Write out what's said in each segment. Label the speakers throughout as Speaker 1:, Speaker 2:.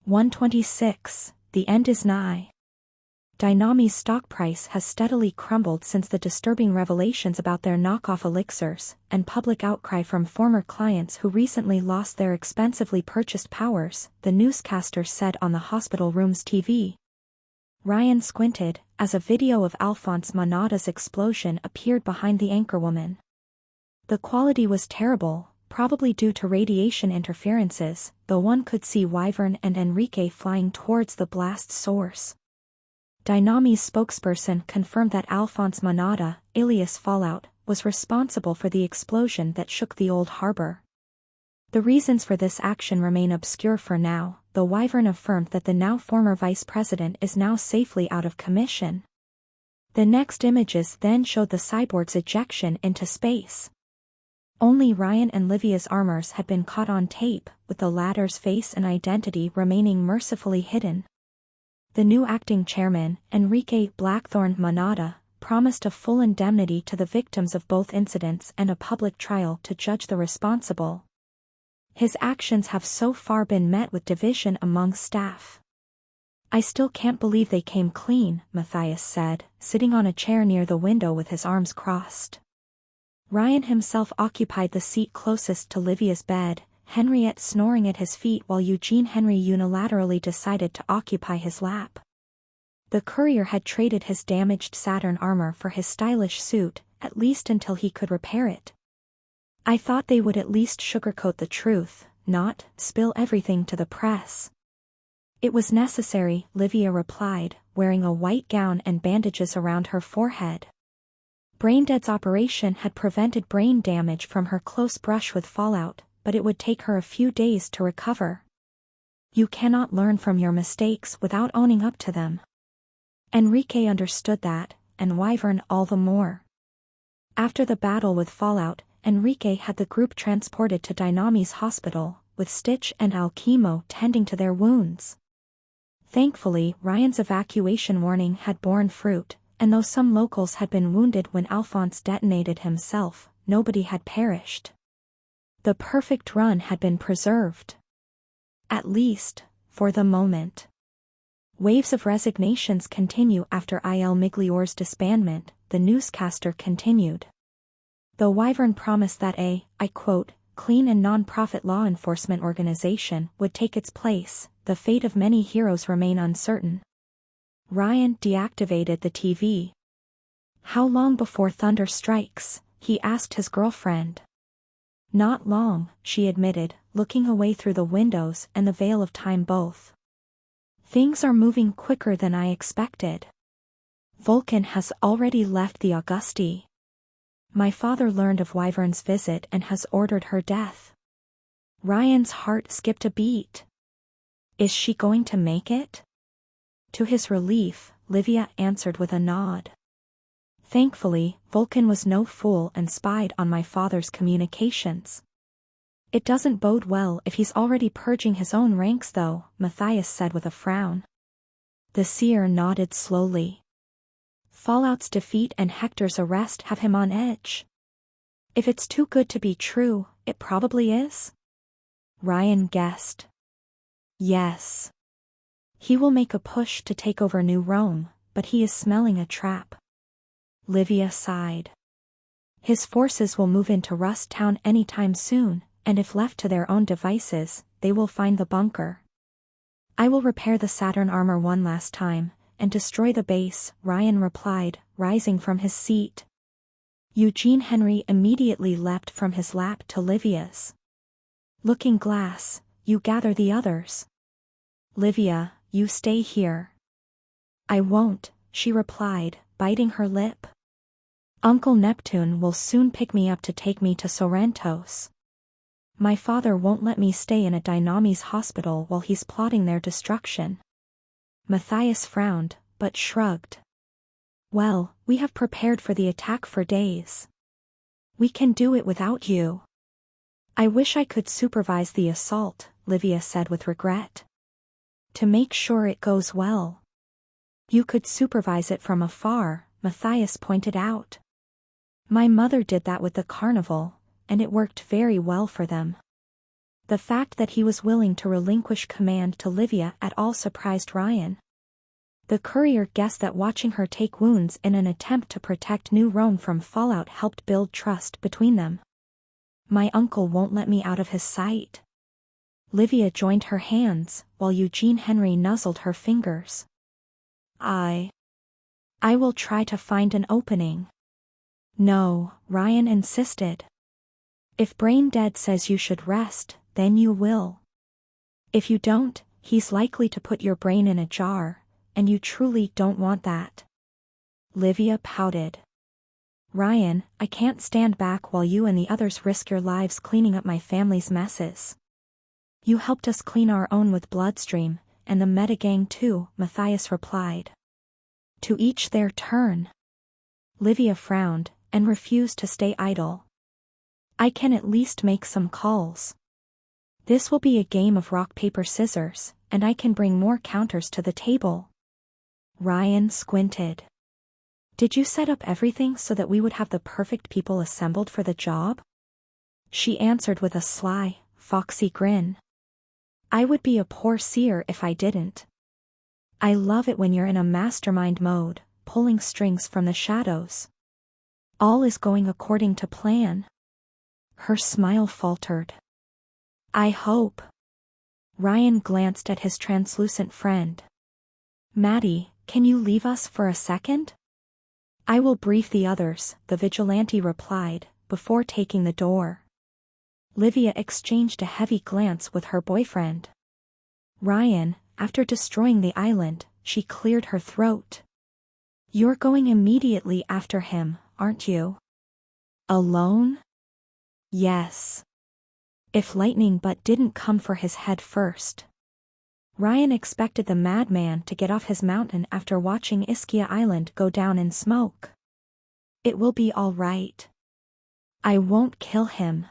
Speaker 1: 126. The end is nigh. Dynami's stock price has steadily crumbled since the disturbing revelations about their knockoff elixirs, and public outcry from former clients who recently lost their expensively purchased powers, the newscaster said on the hospital room's TV. Ryan squinted, as a video of Alphonse Manada's explosion appeared behind the anchorwoman. The quality was terrible, probably due to radiation interferences, though one could see Wyvern and Enrique flying towards the blast source. Dynami's spokesperson confirmed that Alphonse Manada, alias Fallout, was responsible for the explosion that shook the old harbor. The reasons for this action remain obscure for now, though Wyvern affirmed that the now former vice president is now safely out of commission. The next images then showed the cyborg's ejection into space. Only Ryan and Livia's armors had been caught on tape, with the latter's face and identity remaining mercifully hidden. The new acting chairman, Enrique Blackthorn Manada, promised a full indemnity to the victims of both incidents and a public trial to judge the responsible. His actions have so far been met with division among staff. "I still can't believe they came clean," Matthias said, sitting on a chair near the window with his arms crossed. Ryan himself occupied the seat closest to Livia's bed, Henriette snoring at his feet while Eugene Henry unilaterally decided to occupy his lap. The courier had traded his damaged Saturn armor for his stylish suit, at least until he could repair it. "I thought they would at least sugarcoat the truth, not spill everything to the press." "It was necessary," Livia replied, wearing a white gown and bandages around her forehead. Braindead's operation had prevented brain damage from her close brush with Fallout, but it would take her a few days to recover. "You cannot learn from your mistakes without owning up to them." Enrique understood that, and Wyvern all the more. After the battle with Fallout, Enrique had the group transported to Dynami's hospital, with Stitch and Alchemo tending to their wounds. Thankfully, Ryan's evacuation warning had borne fruit, and though some locals had been wounded when Alphonse detonated himself, nobody had perished. The perfect run had been preserved. At least, for the moment. Waves of resignations continue after Il Miglior's disbandment, the newscaster continued. Though Wyvern promised that I quote, clean and non-profit law enforcement organization would take its place, the fate of many heroes remain uncertain. Ryan deactivated the TV. "How long before thunder strikes?" he asked his girlfriend. "Not long," she admitted, looking away through the windows and the veil of time both. "Things are moving quicker than I expected. Vulcan has already left the Augusti. My father learned of Wyvern's visit and has ordered her death." Ryan's heart skipped a beat. "Is she going to make it?" To his relief, Livia answered with a nod. "Thankfully, Vulcan was no fool and spied on my father's communications." "It doesn't bode well if he's already purging his own ranks though," Matthias said with a frown. The seer nodded slowly. "Fallout's defeat and Hector's arrest have him on edge. If it's too good to be true, it probably is?" Ryan guessed. "Yes. He will make a push to take over New Rome, but he is smelling a trap." Livia sighed. "His forces will move into Rust Town anytime soon, and if left to their own devices, they will find the bunker. I will repair the Saturn armor one last time, and destroy the base," Ryan replied, rising from his seat. Eugene Henry immediately leapt from his lap to Livia's. "Looking Glass, you gather the others. Livia, you stay here." "I won't," she replied, biting her lip. "Uncle Neptune will soon pick me up to take me to Sorrentos. My father won't let me stay in a Dynami's hospital while he's plotting their destruction." Matthias frowned, but shrugged. "Well, we have prepared for the attack for days. We can do it without you." "I wish I could supervise the assault," Livia said with regret. "To make sure it goes well." "You could supervise it from afar," Matthias pointed out. "My mother did that with the carnival, and it worked very well for them." The fact that he was willing to relinquish command to Livia at all surprised Ryan. The courier guessed that watching her take wounds in an attempt to protect New Rome from fallout helped build trust between them. My uncle won't let me out of his sight. Livia joined her hands, while Eugene Henry nuzzled her fingers. I will try to find an opening. No, Ryan insisted. If Brain Dead says you should rest, then you will. If you don't, he's likely to put your brain in a jar, and you truly don't want that. Livia pouted. Ryan, I can't stand back while you and the others risk your lives cleaning up my family's messes. You helped us clean our own with Bloodstream, and the Metagang too, Matthias replied. To each their turn. Livia frowned, and refused to stay idle. I can at least make some calls. This will be a game of rock paper scissors, and I can bring more counters to the table. Ryan squinted. Did you set up everything so that we would have the perfect people assembled for the job? She answered with a sly, foxy grin. I would be a poor seer if I didn't. I love it when you're in a mastermind mode, pulling strings from the shadows. All is going according to plan. Her smile faltered. I hope. Ryan glanced at his translucent friend. Maddie, can you leave us for a second? I will brief the others, the vigilante replied, before taking the door. Livia exchanged a heavy glance with her boyfriend. Ryan, after destroying the island, she cleared her throat. You're going immediately after him, aren't you? Alone? Yes. If lightning but didn't come for his head first. Ryan expected the madman to get off his mountain after watching Ischia Island go down in smoke. It will be all right. I won't kill him.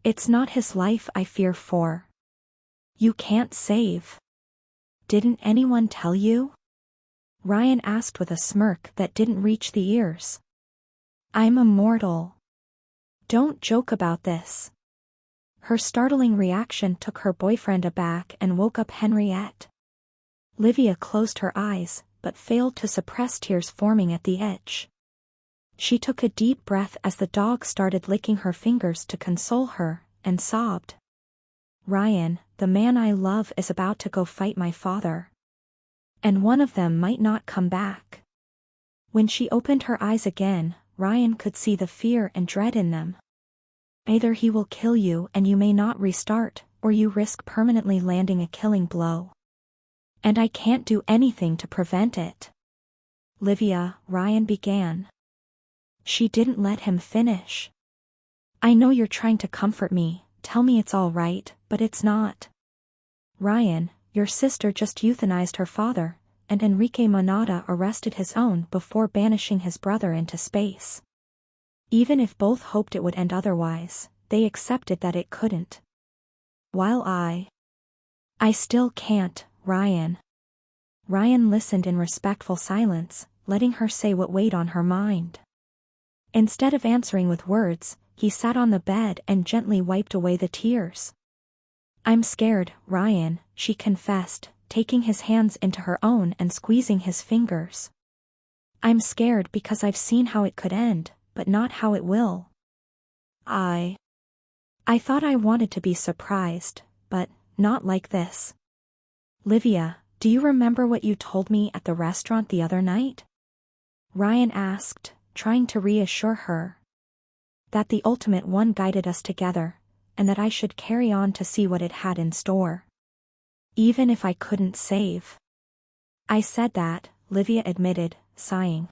Speaker 1: It's not his life I fear for. You can't save. Didn't anyone tell you? Ryan asked with a smirk that didn't reach the ears. I'm immortal. Don't joke about this. Her startling reaction took her boyfriend aback and woke up Henriette. Livia closed her eyes, but failed to suppress tears forming at the edge. She took a deep breath as the dog started licking her fingers to console her, and sobbed. Ryan, the man I love is about to go fight my father. And one of them might not come back. When she opened her eyes again, Ryan could see the fear and dread in them. Either he will kill you and you may not restart, or you risk permanently landing a killing blow. And I can't do anything to prevent it. Livia, Ryan began. She didn't let him finish. I know you're trying to comfort me, tell me it's all right, but it's not. Ryan, your sister just euthanized her father, and Enrique Monada arrested his own before banishing his brother into space. Even if both hoped it would end otherwise, they accepted that it couldn't. While I still can't, Ryan. Ryan listened in respectful silence, letting her say what weighed on her mind. Instead of answering with words, he sat on the bed and gently wiped away the tears. I'm scared, Ryan, she confessed, taking his hands into her own and squeezing his fingers. I'm scared because I've seen how it could end, but not how it will. I thought I wanted to be surprised, but not like this. Livia, do you remember what you told me at the restaurant the other night? Ryan asked, trying to reassure her. That the Ultimate One guided us together, and that I should carry on to see what it had in store. Even if I couldn't save. I said that, Livia admitted, sighing.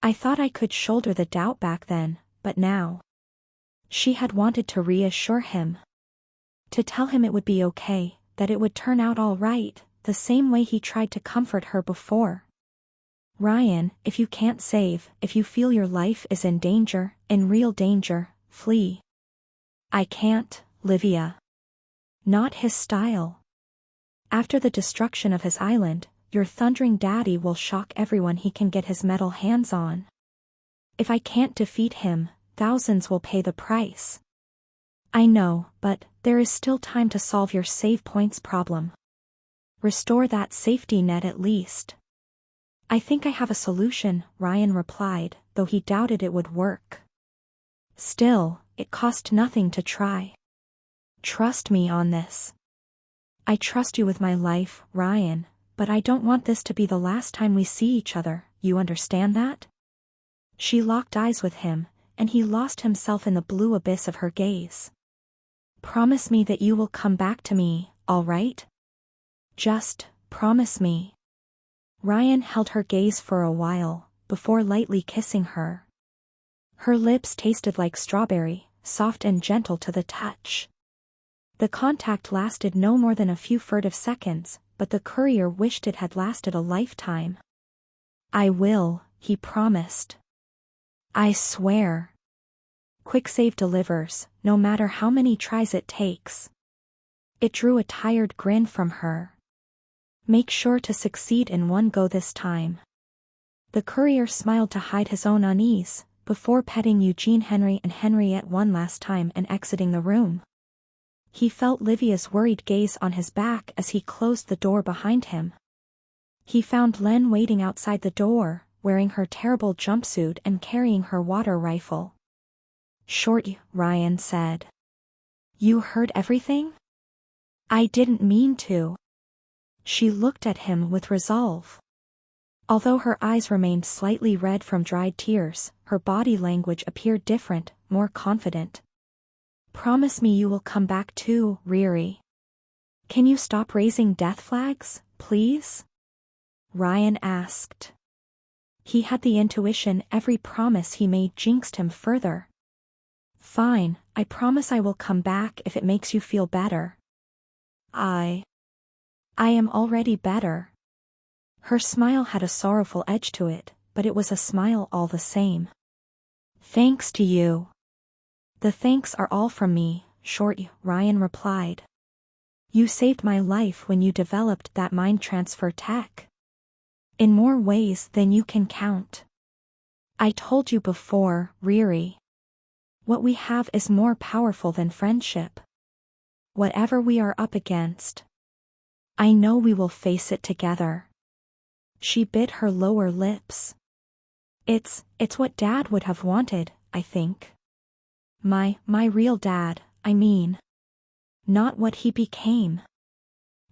Speaker 1: I thought I could shoulder the doubt back then, but now. She had wanted to reassure him. To tell him it would be okay, that it would turn out all right, the same way he tried to comfort her before. Ryan, if you can't save, if you feel your life is in danger, in real danger, flee. I can't, Livia. Not his style. After the destruction of his island, your thundering daddy will shock everyone he can get his metal hands on. If I can't defeat him, thousands will pay the price. I know, but there is still time to solve your save points problem. Restore that safety net at least. I think I have a solution, Ryan replied, though he doubted it would work. Still, it cost nothing to try. Trust me on this. I trust you with my life, Ryan, but I don't want this to be the last time we see each other, you understand that? She locked eyes with him, and he lost himself in the blue abyss of her gaze. Promise me that you will come back to me, all right? Just promise me. Ryan held her gaze for a while, before lightly kissing her. Her lips tasted like strawberry, soft and gentle to the touch. The contact lasted no more than a few furtive seconds, but the courier wished it had lasted a lifetime. I will, he promised. I swear. Quick save delivers, no matter how many tries it takes. It drew a tired grin from her. Make sure to succeed in one go this time. The courier smiled to hide his own unease, before petting Eugene Henry and Henriette one last time and exiting the room. He felt Livia's worried gaze on his back as he closed the door behind him. He found Len waiting outside the door, wearing her terrible jumpsuit and carrying her water rifle. Shorty, Ryan said. You heard everything? I didn't mean to. She looked at him with resolve. Although her eyes remained slightly red from dried tears, her body language appeared different, more confident. Promise me you will come back too, Riri. Can you stop raising death flags, please? Ryan asked. He had the intuition every promise he made jinxed him further. Fine, I promise I will come back if it makes you feel better. I am already better. Her smile had a sorrowful edge to it, but it was a smile all the same. Thanks to you. The thanks are all from me, Shorty, Ryan replied. You saved my life when you developed that mind transfer tech. In more ways than you can count. I told you before, Riri. What we have is more powerful than friendship. Whatever we are up against, I know we will face it together. She bit her lower lips. It's what Dad would have wanted, I think. My real dad, I mean. Not what he became.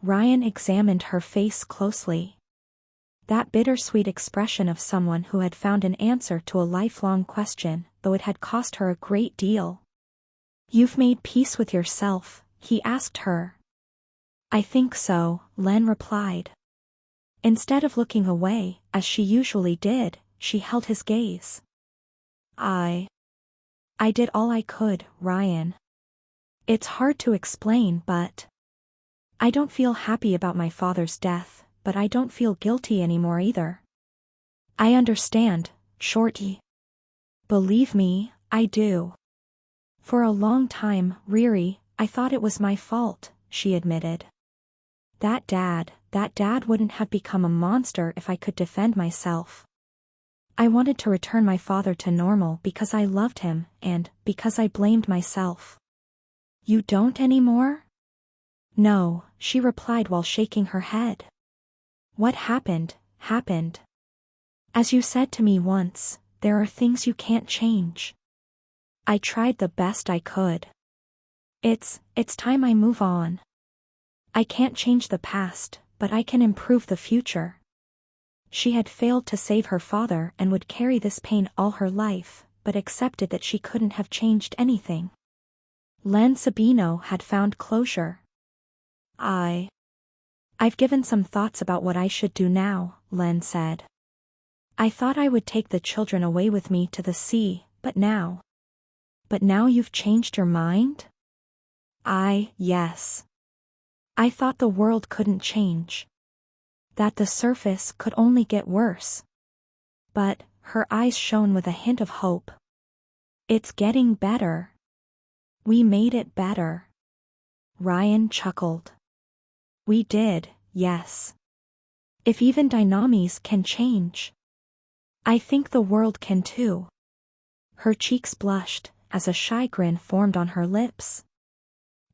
Speaker 1: Ryan examined her face closely. That bittersweet expression of someone who had found an answer to a lifelong question, though it had cost her a great deal. You've made peace with yourself, he asked her. I think so, Len replied. Instead of looking away, as she usually did, she held his gaze. I did all I could, Ryan. It's hard to explain, but I don't feel happy about my father's death, but I don't feel guilty anymore either. I understand, Shorty. Believe me, I do. For a long time, Riri, I thought it was my fault, she admitted. That dad wouldn't have become a monster if I could defend myself. I wanted to return my father to normal because I loved him, and because I blamed myself. You don't anymore? No, she replied while shaking her head. What happened. As you said to me once, there are things you can't change. I tried the best I could. It's time I move on. I can't change the past, but I can improve the future. She had failed to save her father and would carry this pain all her life, but accepted that she couldn't have changed anything. Len Sabino had found closure. I've given some thoughts about what I should do now, Len said. I thought I would take the children away with me to the sea, but now you've changed your mind? Yes. I thought the world couldn't change. That the surface could only get worse. But, her eyes shone with a hint of hope. It's getting better. We made it better. Ryan chuckled. We did, yes. If even dynamis can change, I think the world can too. Her cheeks blushed, as a shy grin formed on her lips.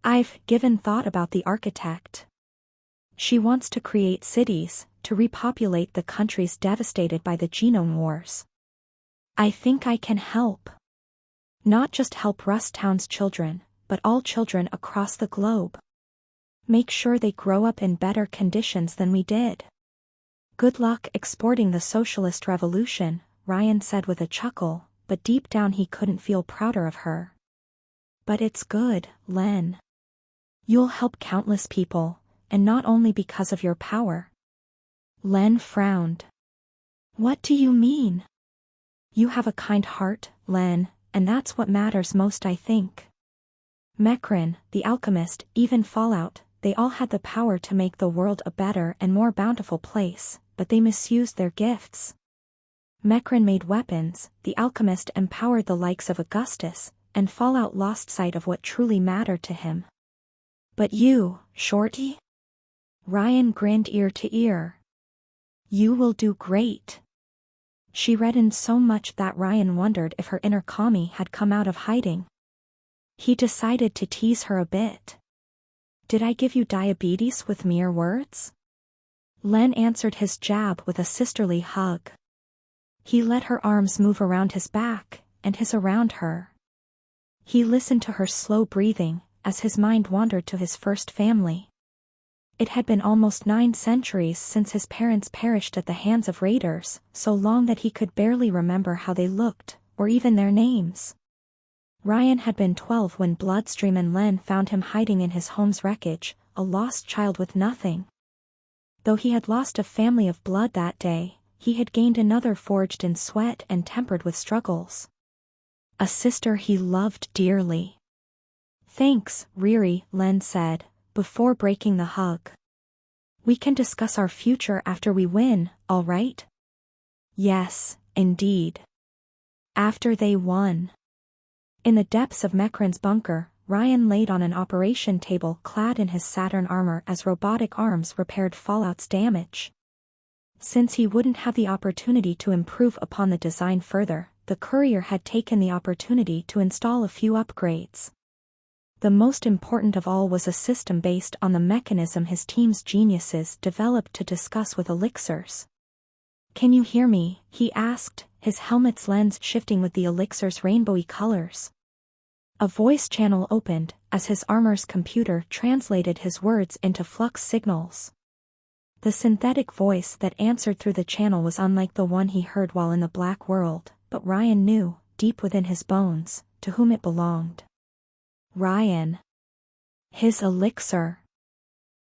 Speaker 1: I've given thought about the architect. She wants to create cities, to repopulate the countries devastated by the genome wars. I think I can help. Not just help Rusttown's children, but all children across the globe. Make sure they grow up in better conditions than we did. Good luck exporting the socialist revolution, Ryan said with a chuckle, but deep down he couldn't feel prouder of her. But it's good, Len. You'll help countless people, and not only because of your power. Len frowned. What do you mean? You have a kind heart, Len, and that's what matters most, I think. Mecrin, the alchemist, even Fallout, they all had the power to make the world a better and more bountiful place, but they misused their gifts. Mecrin made weapons, the alchemist empowered the likes of Augustus, and Fallout lost sight of what truly mattered to him. But you, Shorty? Ryan grinned ear to ear. You will do great. She reddened so much that Ryan wondered if her inner Kami had come out of hiding. He decided to tease her a bit. Did I give you diabetes with mere words? Len answered his jab with a sisterly hug. He let her arms move around his back, and his around her. He listened to her slow breathing, as his mind wandered to his first family. It had been almost 9 centuries since his parents perished at the hands of raiders, so long that he could barely remember how they looked, or even their names. Ryan had been 12 when Bloodstream and Len found him hiding in his home's wreckage, a lost child with nothing. Though he had lost a family of blood that day, he had gained another forged in sweat and tempered with struggles. A sister he loved dearly. Thanks, Riri, Len said, before breaking the hug. We can discuss our future after we win, all right? Yes, indeed. After they won. In the depths of Mecrin's bunker, Ryan laid on an operation table clad in his Saturn armor as robotic arms repaired Fallout's damage. Since he wouldn't have the opportunity to improve upon the design further, the courier had taken the opportunity to install a few upgrades. The most important of all was a system based on the mechanism his team's geniuses developed to discuss with elixirs. Can you hear me? He asked, his helmet's lens shifting with the elixir's rainbowy colors. A voice channel opened, as his armor's computer translated his words into flux signals. The synthetic voice that answered through the channel was unlike the one he heard while in the Black World, but Ryan knew, deep within his bones, to whom it belonged. Ryan. His elixir.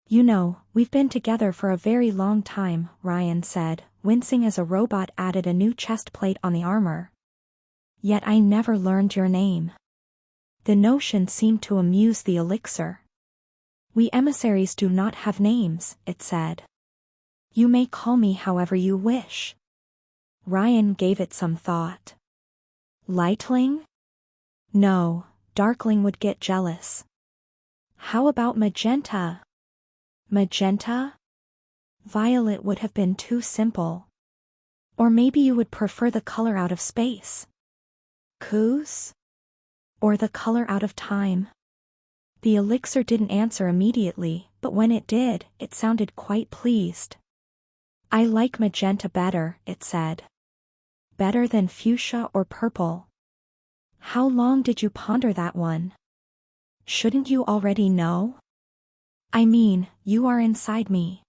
Speaker 1: You know, we've been together for a very long time, Ryan said, wincing as a robot added a new chest plate on the armor. Yet I never learned your name. The notion seemed to amuse the elixir. We emissaries do not have names, it said. You may call me however you wish. Ryan gave it some thought. Lightling? No. Darkling would get jealous. How about magenta? Magenta? Violet would have been too simple. Or maybe you would prefer the color out of space. Coos? Or the color out of time? The elixir didn't answer immediately, but when it did, it sounded quite pleased. I like magenta better, it said. Better than fuchsia or purple. How long did you ponder that one? Shouldn't you already know? I mean, you are inside me.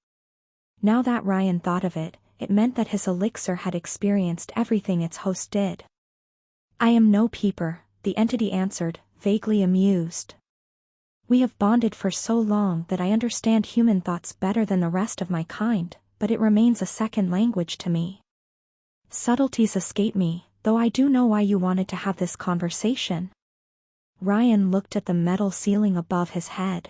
Speaker 1: Now that Ryan thought of it, it meant that his elixir had experienced everything its host did. I am no peeper, the entity answered, vaguely amused. We have bonded for so long that I understand human thoughts better than the rest of my kind, but it remains a second language to me. Subtleties escape me, though I do know why you wanted to have this conversation. Ryan looked at the metal ceiling above his head.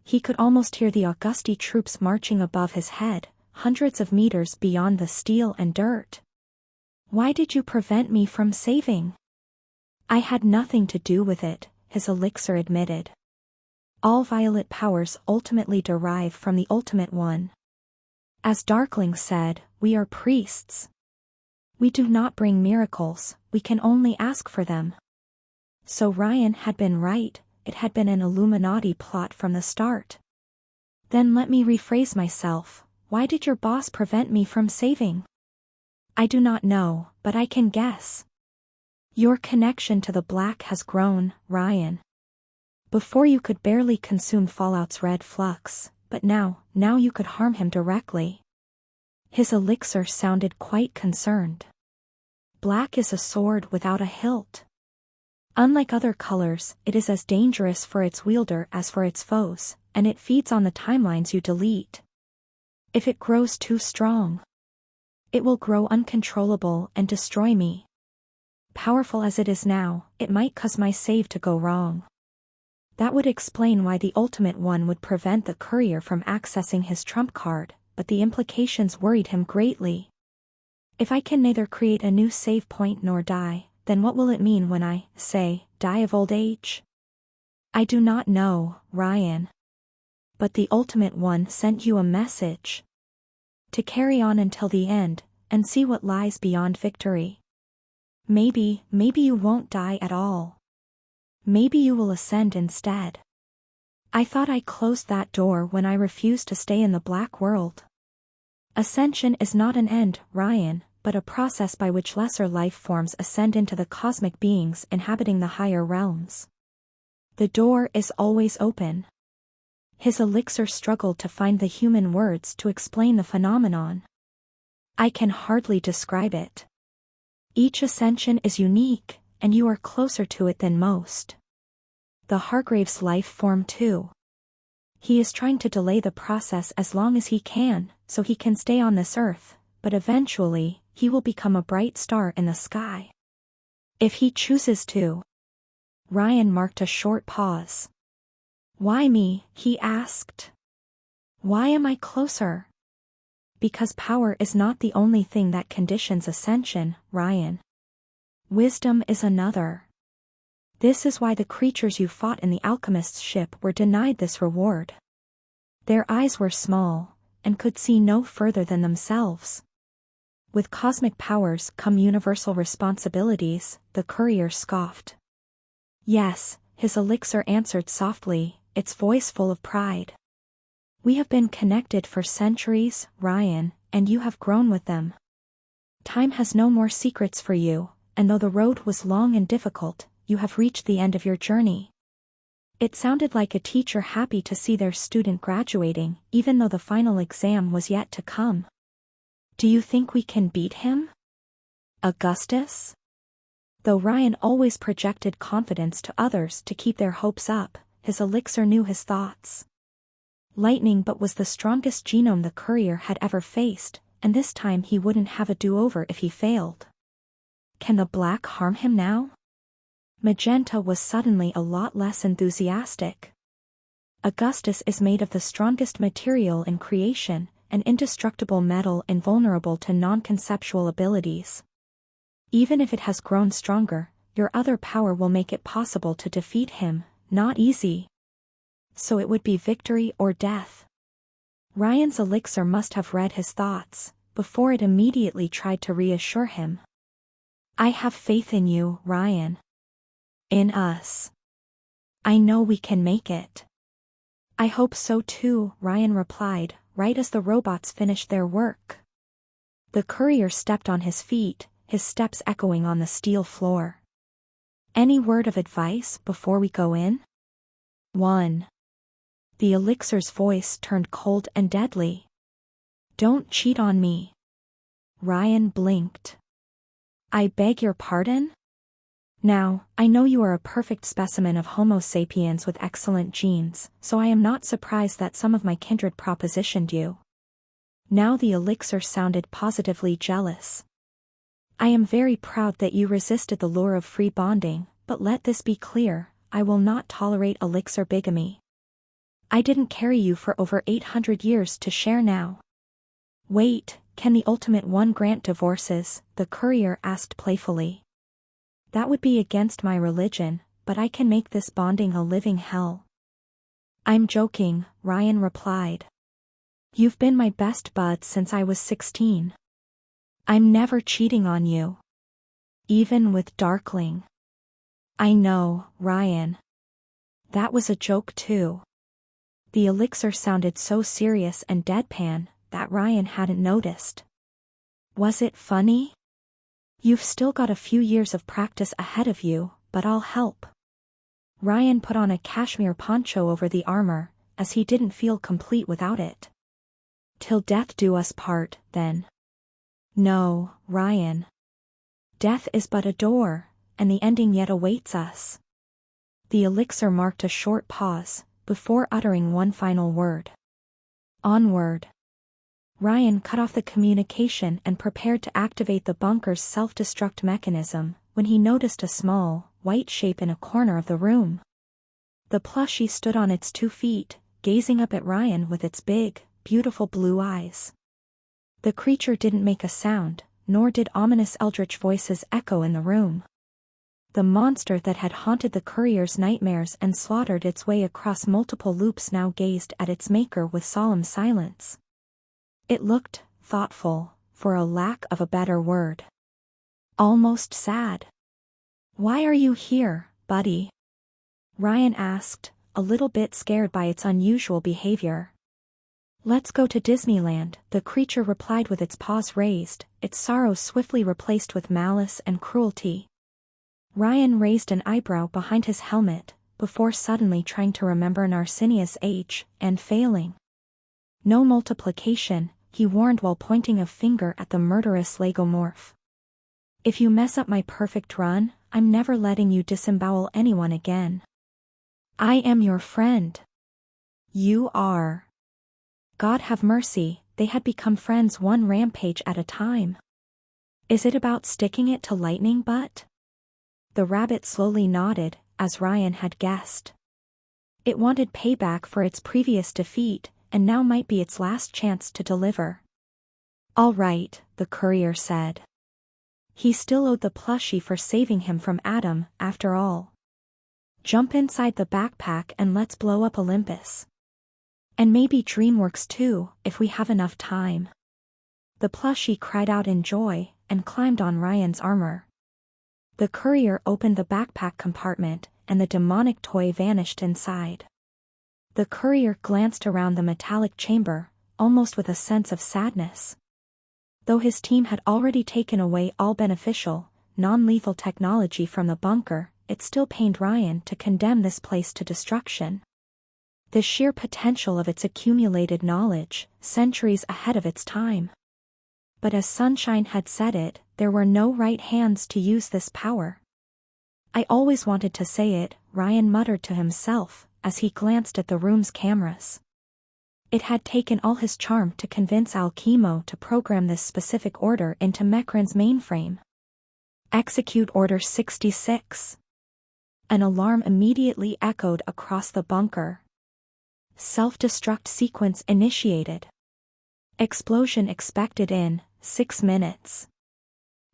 Speaker 1: He could almost hear the Augusti troops marching above his head, hundreds of meters beyond the steel and dirt. Why did you prevent me from saving? I had nothing to do with it, his elixir admitted. All violet powers ultimately derive from the Ultimate One. As Darkling said, we are priests. We do not bring miracles, we can only ask for them. So Ryan had been right, it had been an Illuminati plot from the start. Then let me rephrase myself, why did your boss prevent me from saving? I do not know, but I can guess. Your connection to the black has grown, Ryan. Before you could barely consume Fallout's red flux, but now you could harm him directly. His elixir sounded quite concerned. Black is a sword without a hilt. Unlike other colors, it is as dangerous for its wielder as for its foes, and it feeds on the timelines you delete. If it grows too strong, it will grow uncontrollable and destroy me. Powerful as it is now, it might cause my save to go wrong. That would explain why the Ultimate One would prevent the courier from accessing his trump card, but the implications worried him greatly. If I can neither create a new save point nor die, then what will it mean when I, say, die of old age? I do not know, Ryan. But the Ultimate One sent you a message. To carry on until the end, and see what lies beyond victory. Maybe you won't die at all. Maybe you will ascend instead. I thought I closed that door when I refused to stay in the black world. Ascension is not an end, Ryan, but a process by which lesser life forms ascend into the cosmic beings inhabiting the higher realms. The door is always open. His elixir struggled to find the human words to explain the phenomenon. I can hardly describe it. Each ascension is unique, and you are closer to it than most. The Hargrave's life form too. He is trying to delay the process as long as he can, so he can stay on this earth, but eventually, he will become a bright star in the sky. If he chooses to. Ryan marked a short pause. Why me? He asked. Why am I closer? Because power is not the only thing that conditions ascension, Ryan. Wisdom is another. This is why the creatures you fought in the alchemist's ship were denied this reward. Their eyes were small, and could see no further than themselves. With cosmic powers come universal responsibilities, the courier scoffed. Yes, his elixir answered softly, its voice full of pride. We have been connected for centuries, Ryan, and you have grown with them. Time has no more secrets for you, and though the road was long and difficult, you have reached the end of your journey. It sounded like a teacher happy to see their student graduating, even though the final exam was yet to come. Do you think we can beat him? Augustus? Though Ryan always projected confidence to others to keep their hopes up, his elixir knew his thoughts. Lightning but was the strongest genome the courier had ever faced, and this time he wouldn't have a do-over if he failed. Can the black harm him now? Magenta was suddenly a lot less enthusiastic. Augustus is made of the strongest material in creation, an indestructible metal invulnerable to non-conceptual abilities. Even if it has grown stronger, your other power will make it possible to defeat him, not easy. So it would be victory or death. Ryan's elixir must have read his thoughts, before it immediately tried to reassure him. I have faith in you, Ryan. In us. I know we can make it. I hope so too, Ryan replied, right as the robots finished their work. The courier stepped on his feet, his steps echoing on the steel floor. Any word of advice before we go in? 1. The elixir's voice turned cold and deadly. Don't cheat on me. Ryan blinked. I beg your pardon? Now, I know you are a perfect specimen of Homo sapiens with excellent genes, so I am not surprised that some of my kindred propositioned you. Now the elixir sounded positively jealous. I am very proud that you resisted the lure of free bonding, but let this be clear, I will not tolerate elixir bigamy. I didn't carry you for over 800 years to share now. Wait, can the Ultimate One grant divorces? The courier asked playfully. That would be against my religion, but I can make this bonding a living hell. I'm joking, Ryan replied. You've been my best bud since I was 16. I'm never cheating on you. Even with Darkling. I know, Ryan. That was a joke too. The elixir sounded so serious and deadpan that Ryan hadn't noticed. Was it funny? You've still got a few years of practice ahead of you, but I'll help. Ryan put on a cashmere poncho over the armor, as he didn't feel complete without it. Till death do us part, then. No, Ryan. Death is but a door, and the ending yet awaits us. The elixir marked a short pause, before uttering one final word. Onward. Ryan cut off the communication and prepared to activate the bunker's self-destruct mechanism, when he noticed a small, white shape in a corner of the room. The plushie stood on its 2 feet, gazing up at Ryan with its big, beautiful blue eyes. The creature didn't make a sound, nor did ominous eldritch voices echo in the room. The monster that had haunted the courier's nightmares and slaughtered its way across multiple loops now gazed at its maker with solemn silence. It looked thoughtful, for a lack of a better word. Almost sad. "Why are you here, buddy?" Ryan asked, a little bit scared by its unusual behavior. "Let's go to Disneyland," the creature replied with its paws raised, its sorrow swiftly replaced with malice and cruelty. Ryan raised an eyebrow behind his helmet, before suddenly trying to remember Narcinia's age, and failing. "No multiplication," he warned while pointing a finger at the murderous Legomorph. "If you mess up my perfect run, I'm never letting you disembowel anyone again. I am your friend." "You are." God have mercy, they had become friends one rampage at a time. "Is it about sticking it to lightning butt?" The rabbit slowly nodded, as Ryan had guessed. It wanted payback for its previous defeat, and now might be its last chance to deliver. "All right," the courier said. He still owed the plushie for saving him from Adam, after all. "Jump inside the backpack and let's blow up Olympus. And maybe DreamWorks too, if we have enough time." The plushie cried out in joy, and climbed on Ryan's armor. The courier opened the backpack compartment, and the demonic toy vanished inside. The courier glanced around the metallic chamber, almost with a sense of sadness. Though his team had already taken away all beneficial, non-lethal technology from the bunker, it still pained Ryan to condemn this place to destruction. The sheer potential of its accumulated knowledge, centuries ahead of its time. But as Sunshine had said it, there were no right hands to use this power. "I always wanted to say it," Ryan muttered to himself, as he glanced at the room's cameras. It had taken all his charm to convince Alchemo to program this specific order into Mecran's mainframe. "Execute Order 66. An alarm immediately echoed across the bunker. Self-destruct sequence initiated. Explosion expected in 6 minutes.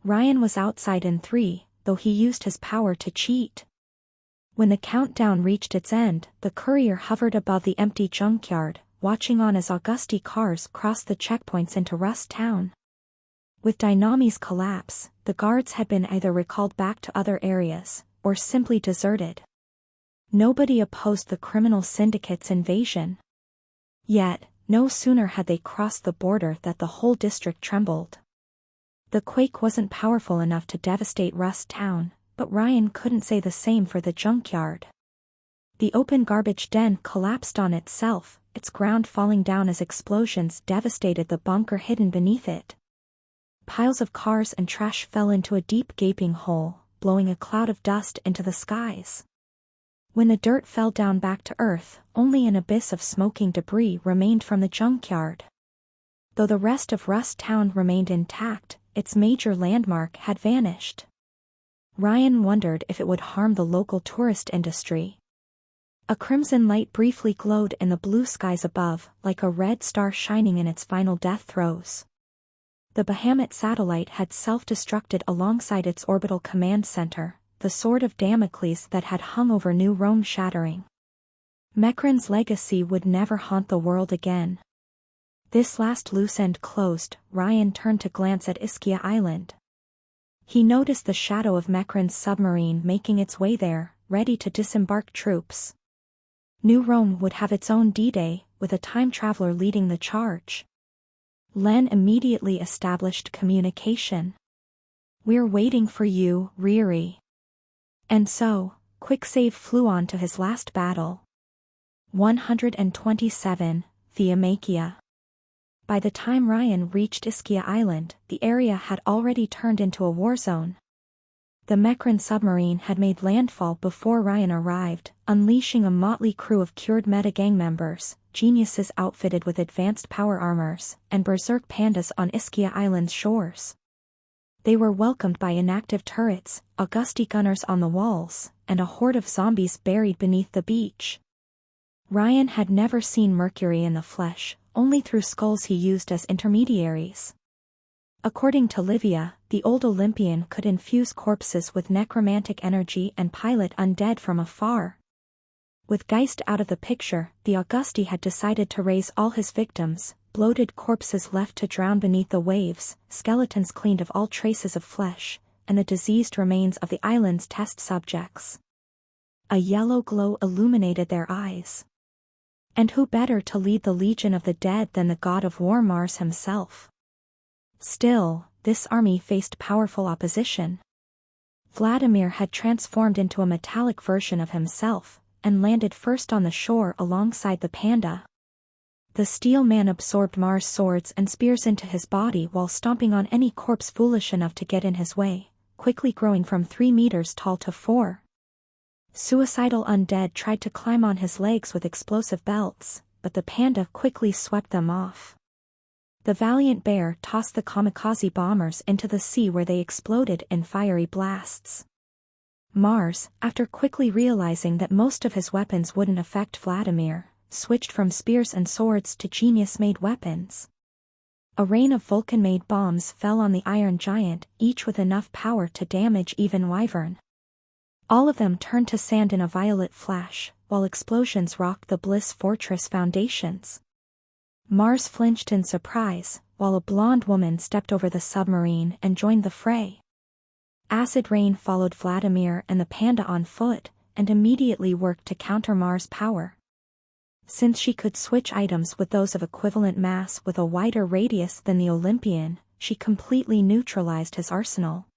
Speaker 1: Ryan was outside in 3, though he used his power to cheat. When the countdown reached its end, the courier hovered above the empty junkyard, watching on as Augusti cars crossed the checkpoints into Rust Town. With Dynami's collapse, the guards had been either recalled back to other areas, or simply deserted. Nobody opposed the criminal syndicate's invasion. Yet, no sooner had they crossed the border that the whole district trembled. The quake wasn't powerful enough to devastate Rust Town, but Ryan couldn't say the same for the junkyard. The open garbage den collapsed on itself, its ground falling down as explosions devastated the bunker hidden beneath it. Piles of cars and trash fell into a deep gaping hole, blowing a cloud of dust into the skies. When the dirt fell down back to earth, only an abyss of smoking debris remained from the junkyard. Though the rest of Rust Town remained intact, its major landmark had vanished. Ryan wondered if it would harm the local tourist industry. A crimson light briefly glowed in the blue skies above, like a red star shining in its final death throes. The Bahamut satellite had self-destructed alongside its orbital command center, the sword of Damocles that had hung over New Rome shattering. Mecran's legacy would never haunt the world again. This last loose end closed, Ryan turned to glance at Ischia Island. He noticed the shadow of Mecran's submarine making its way there, ready to disembark troops. New Rome would have its own D-Day, with a time traveler leading the charge. Len immediately established communication. "We're waiting for you, Riri." And so, Quicksave flew on to his last battle. 127, Theomachia. By the time Ryan reached Ischia Island, the area had already turned into a war zone. The Mecran submarine had made landfall before Ryan arrived, unleashing a motley crew of cured metagang members, geniuses outfitted with advanced power armors, and berserk pandas on Ischia Island's shores. They were welcomed by inactive turrets, Augusti gunners on the walls, and a horde of zombies buried beneath the beach. Ryan had never seen Mercury in the flesh, only through skulls he used as intermediaries. According to Livia, the old Olympian could infuse corpses with necromantic energy and pilot undead from afar. With Geist out of the picture, the Augusti had decided to raise all his victims, bloated corpses left to drown beneath the waves, skeletons cleaned of all traces of flesh, and the diseased remains of the island's test subjects. A yellow glow illuminated their eyes. And who better to lead the Legion of the Dead than the god of war Mars himself? Still, this army faced powerful opposition. Vladimir had transformed into a metallic version of himself, and landed first on the shore alongside the panda. The steel man absorbed Mars' swords and spears into his body while stomping on any corpse foolish enough to get in his way, quickly growing from 3 meters tall to 4. Suicidal undead tried to climb on his legs with explosive belts, but the panda quickly swept them off. The valiant bear tossed the kamikaze bombers into the sea where they exploded in fiery blasts. Mars, after quickly realizing that most of his weapons wouldn't affect Vladimir, switched from spears and swords to genius-made weapons. A rain of Vulcan-made bombs fell on the Iron Giant, each with enough power to damage even Wyvern. All of them turned to sand in a violet flash, while explosions rocked the Bliss Fortress foundations. Mars flinched in surprise, while a blonde woman stepped over the submarine and joined the fray. Acid Rain followed Vladimir and the panda on foot, and immediately worked to counter Mars' power. Since she could switch items with those of equivalent mass with a wider radius than the Olympian, she completely neutralized his arsenal.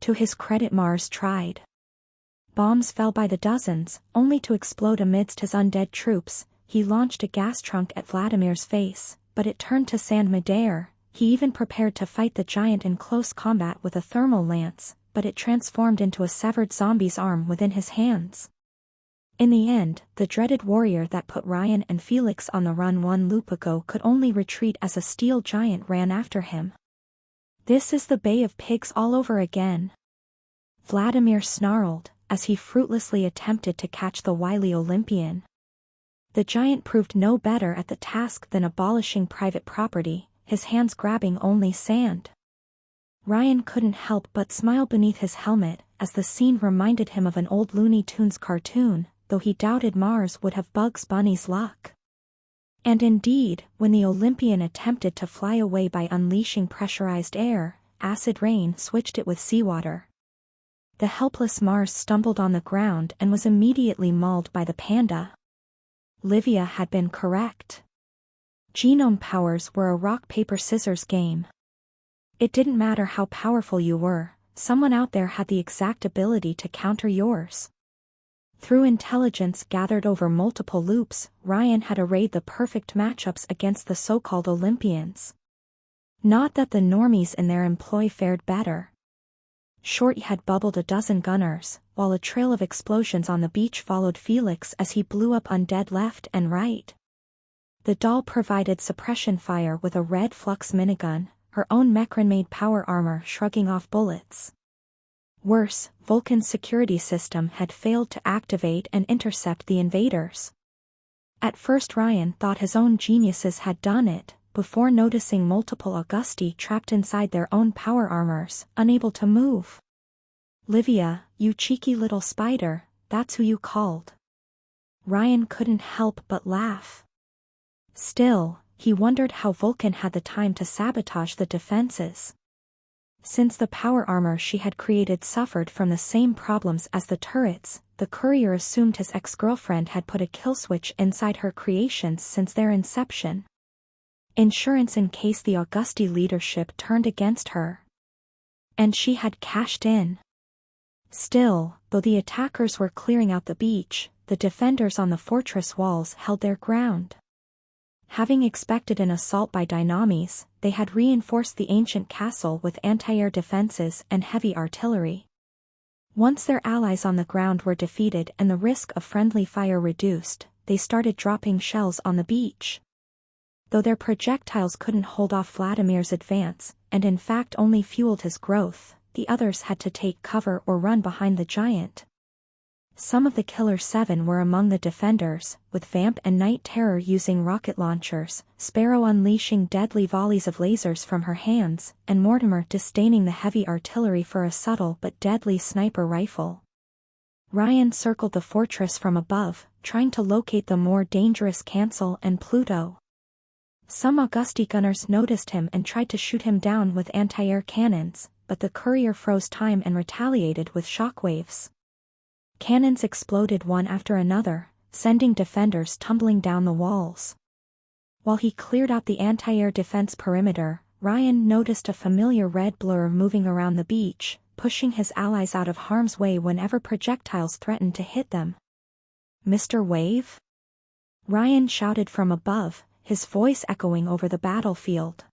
Speaker 1: To his credit, Mars tried. Bombs fell by the dozens, only to explode amidst his undead troops. He launched a gas trunk at Vladimir's face, but it turned to sand midair. He even prepared to fight the giant in close combat with a thermal lance, but it transformed into a severed zombie's arm within his hands. In the end, the dreaded warrior that put Ryan and Felix on the run one loop ago could only retreat as a steel giant ran after him. "This is the Bay of Pigs all over again," Vladimir snarled, as he fruitlessly attempted to catch the wily Olympian. The giant proved no better at the task than abolishing private property, his hands grabbing only sand. Ryan couldn't help but smile beneath his helmet, as the scene reminded him of an old Looney Tunes cartoon, though he doubted Mars would have Bugs Bunny's luck. And indeed, when the Olympian attempted to fly away by unleashing pressurized air, Acid Rain switched it with seawater. The helpless Mars stumbled on the ground and was immediately mauled by the panda. Livia had been correct. Genome powers were a rock-paper-scissors game. It didn't matter how powerful you were, someone out there had the exact ability to counter yours. Through intelligence gathered over multiple loops, Ryan had arrayed the perfect matchups against the so-called Olympians. Not that the normies in their employ fared better. Shorty had bubbled a dozen gunners, while a trail of explosions on the beach followed Felix as he blew up undead left and right. The doll provided suppression fire with a red flux minigun, her own Mecran-made power armor shrugging off bullets. Worse, Vulcan's security system had failed to activate and intercept the invaders. At first Ryan thought his own geniuses had done it, before noticing multiple Augusti trapped inside their own power armors, unable to move. "Livia, you cheeky little spider, that's who you called." Ryan couldn't help but laugh. Still, he wondered how Vulcan had the time to sabotage the defenses. Since the power armor she had created suffered from the same problems as the turrets, the courier assumed his ex-girlfriend had put a kill switch inside her creations since their inception. Insurance in case the Augusti leadership turned against her. And she had cashed in. Still, though the attackers were clearing out the beach, the defenders on the fortress walls held their ground. Having expected an assault by dynamis, they had reinforced the ancient castle with anti-air defenses and heavy artillery. Once their allies on the ground were defeated and the risk of friendly fire reduced, they started dropping shells on the beach. Though their projectiles couldn't hold off Vladimir's advance, and in fact only fueled his growth, the others had to take cover or run behind the giant. Some of the Killer 7 were among the defenders, with Vamp and Night Terror using rocket launchers, Sparrow unleashing deadly volleys of lasers from her hands, and Mortimer disdaining the heavy artillery for a subtle but deadly sniper rifle. Ryan circled the fortress from above, trying to locate the more dangerous Cancel and Pluto. Some Augusti gunners noticed him and tried to shoot him down with anti-air cannons, but the courier froze time and retaliated with shockwaves. Cannons exploded one after another, sending defenders tumbling down the walls. While he cleared out the anti-air defense perimeter, Ryan noticed a familiar red blur moving around the beach, pushing his allies out of harm's way whenever projectiles threatened to hit them. "Mr. Wave?" Ryan shouted from above, his voice echoing over the battlefield.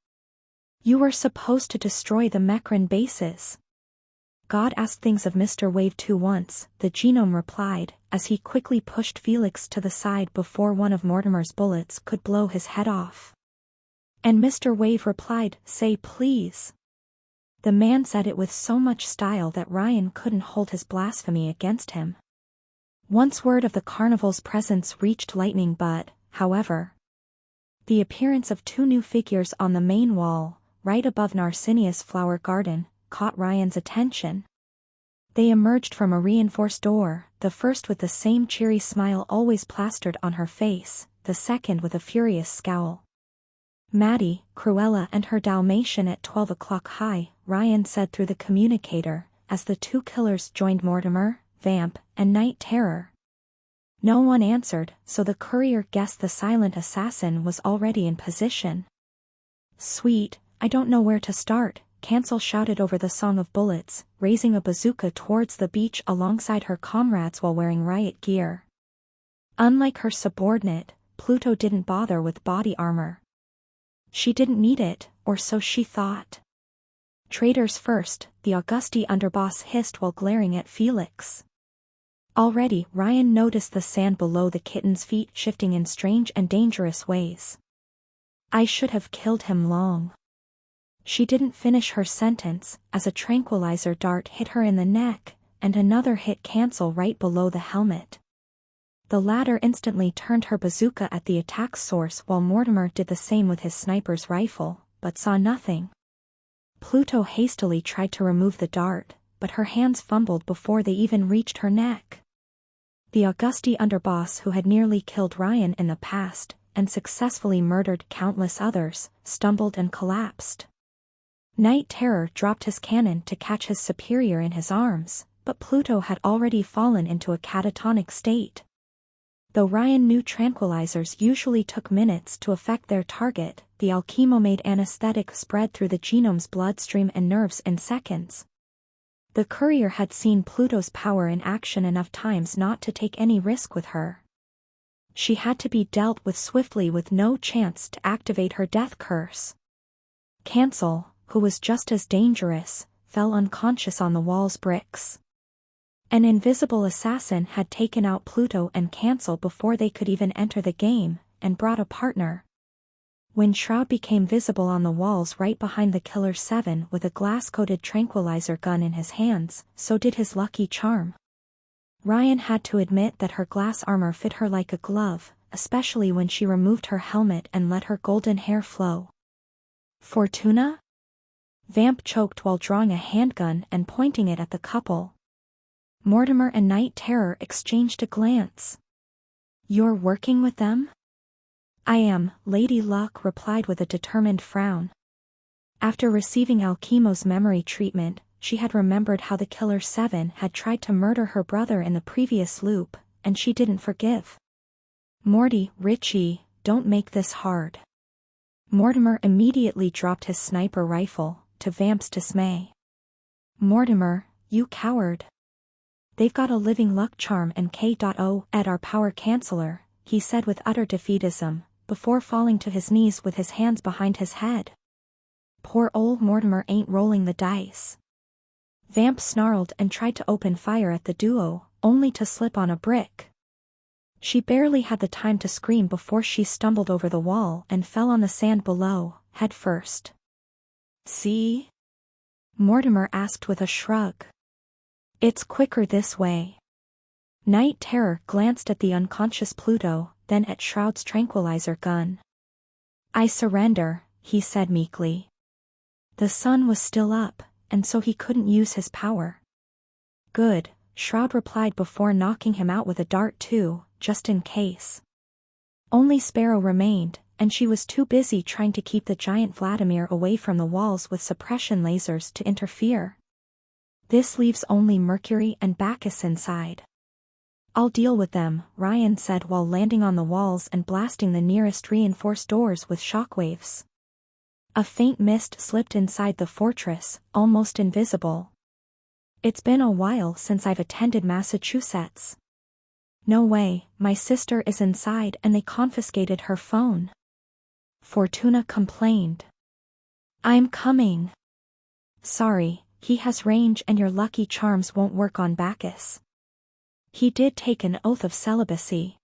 Speaker 1: "You were supposed to destroy the Mecran bases." "God asked things of Mr. Wave too once," the genome replied, as he quickly pushed Felix to the side before one of Mortimer's bullets could blow his head off. And Mr. Wave replied, "Say please." The man said it with so much style that Ryan couldn't hold his blasphemy against him. Once word of the carnival's presence reached Lightning Bud, however, the appearance of two new figures on the main wall, right above Narcinia's flower garden, caught Ryan's attention. They emerged from a reinforced door, the first with the same cheery smile always plastered on her face, the second with a furious scowl. "Maddie, Cruella and her Dalmatian at 12 o'clock high," Ryan said through the communicator, as the two killers joined Mortimer, Vamp, and Night Terror. No one answered, so the courier guessed the silent assassin was already in position. "Sweet, I don't know where to start," Cancel shouted over the song of bullets, raising a bazooka towards the beach alongside her comrades while wearing riot gear. Unlike her subordinate, Pluto didn't bother with body armor. She didn't need it, or so she thought. "Traitors first," the Augusti underboss hissed while glaring at Felix. Already, Ryan noticed the sand below the kitten's feet shifting in strange and dangerous ways. "I should have killed him long." She didn't finish her sentence, as a tranquilizer dart hit her in the neck, and another hit Cancel right below the helmet. The latter instantly turned her bazooka at the attack source while Mortimer did the same with his sniper's rifle, but saw nothing. Pluto hastily tried to remove the dart, but her hands fumbled before they even reached her neck. The Augusti underboss who had nearly killed Ryan in the past, and successfully murdered countless others, stumbled and collapsed. Night Terror dropped his cannon to catch his superior in his arms, but Pluto had already fallen into a catatonic state. Though Ryan knew tranquilizers usually took minutes to affect their target, the alchemomade anesthetic spread through the genome's bloodstream and nerves in seconds. The courier had seen Pluto's power in action enough times not to take any risk with her. She had to be dealt with swiftly with no chance to activate her death curse. Cancel, who was just as dangerous, fell unconscious on the wall's bricks. An invisible assassin had taken out Pluto and Cancel before they could even enter the game, and brought a partner. When Shroud became visible on the walls right behind the Killer 7 with a glass-coated tranquilizer gun in his hands, so did his lucky charm. Ryan had to admit that her glass armor fit her like a glove, especially when she removed her helmet and let her golden hair flow. "Fortuna?" Vamp choked while drawing a handgun and pointing it at the couple. Mortimer and Night Terror exchanged a glance. "You're working with them?" "I am," Lady Luck replied with a determined frown. After receiving Alchemo's memory treatment, she had remembered how the Killer 7 had tried to murder her brother in the previous loop, and she didn't forgive. "Morty, Richie, don't make this hard." Mortimer immediately dropped his sniper rifle, to Vamp's dismay. "Mortimer, you coward. They've got a living luck charm and K.O. at our power canceller," he said with utter defeatism, before falling to his knees with his hands behind his head. "Poor old Mortimer ain't rolling the dice." Vamp snarled and tried to open fire at the duo, only to slip on a brick. She barely had the time to scream before she stumbled over the wall and fell on the sand below, head first. "See?" Mortimer asked with a shrug. "It's quicker this way." Night Terror glanced at the unconscious Pluto, then at Shroud's tranquilizer gun. "I surrender," he said meekly. The sun was still up, and so he couldn't use his power. "Good," Shroud replied before knocking him out with a dart too, just in case. Only Sparrow remained, and she was too busy trying to keep the giant Vladimir away from the walls with suppression lasers to interfere. "This leaves only Mercury and Bacchus inside." "I'll deal with them," Ryan said while landing on the walls and blasting the nearest reinforced doors with shockwaves. A faint mist slipped inside the fortress, almost invisible. "It's been a while since I've attended Massachusetts." "No way, my sister is inside and they confiscated her phone." Fortuna complained. "I'm coming." "Sorry, he has range and your lucky charms won't work on Bacchus." He did take an oath of celibacy.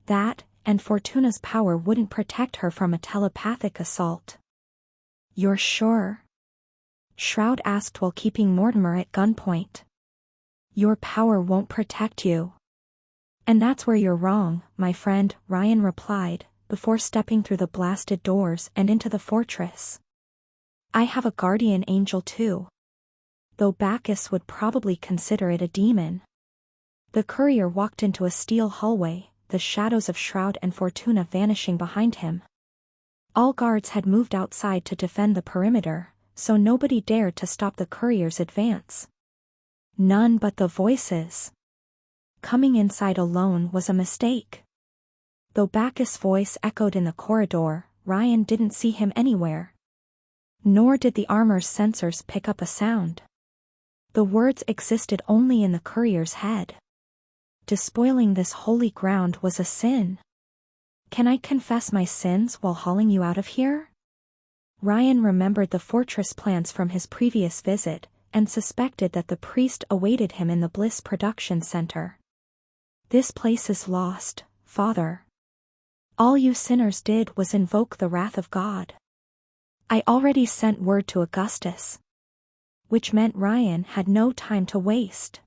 Speaker 1: That, and Fortuna's power wouldn't protect her from a telepathic assault. "You're sure?" Shroud asked while keeping Mortimer at gunpoint. "Your power won't protect you." "And that's where you're wrong, my friend," Ryan replied, before stepping through the blasted doors and into the fortress. "I have a guardian angel too. Though Bacchus would probably consider it a demon." The courier walked into a steel hallway, the shadows of Shroud and Fortuna vanishing behind him. All guards had moved outside to defend the perimeter, so nobody dared to stop the courier's advance. None but the voices. Coming inside alone was a mistake. Though Bacchus' voice echoed in the corridor, Ryan didn't see him anywhere. Nor did the armor's sensors pick up a sound. The words existed only in the courier's head. "Despoiling this holy ground was a sin. Can I confess my sins while hauling you out of here?" Ryan remembered the fortress plans from his previous visit, and suspected that the priest awaited him in the Bliss Production Center. "This place is lost, Father. All you sinners did was invoke the wrath of God. I already sent word to Augustus." Which meant Ryan had no time to waste.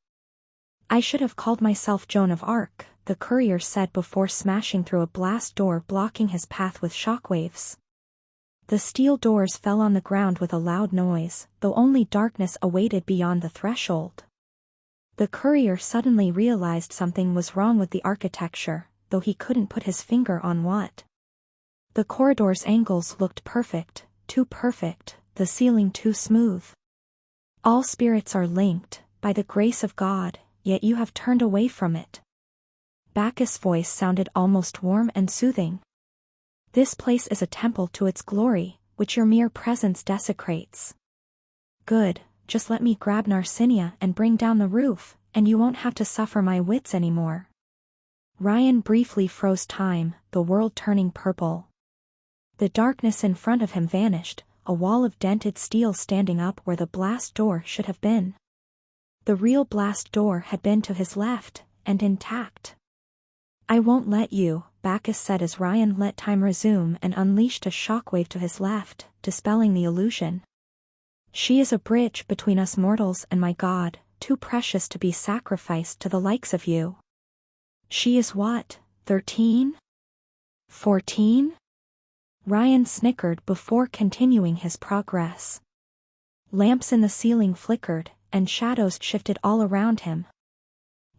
Speaker 1: "I should have called myself Joan of Arc," the courier said before smashing through a blast door blocking his path with shockwaves. The steel doors fell on the ground with a loud noise, though only darkness awaited beyond the threshold. The courier suddenly realized something was wrong with the architecture, though he couldn't put his finger on what. The corridor's angles looked perfect, too perfect, the ceiling too smooth. "All spirits are linked, by the grace of God, yet you have turned away from it." Bacchus' voice sounded almost warm and soothing. "This place is a temple to its glory, which your mere presence desecrates." "Good, just let me grab Narcinia and bring down the roof, and you won't have to suffer my wits anymore." Ryan briefly froze time, the world turning purple. The darkness in front of him vanished, a wall of dented steel standing up where the blast door should have been. The real blast door had been to his left, and intact. "I won't let you," Bacchus said as Ryan let time resume and unleashed a shockwave to his left, dispelling the illusion. "She is a bridge between us mortals and my God, too precious to be sacrificed to the likes of you." "She is what, 13? 14? Ryan snickered before continuing his progress. Lamps in the ceiling flickered, and shadows shifted all around him.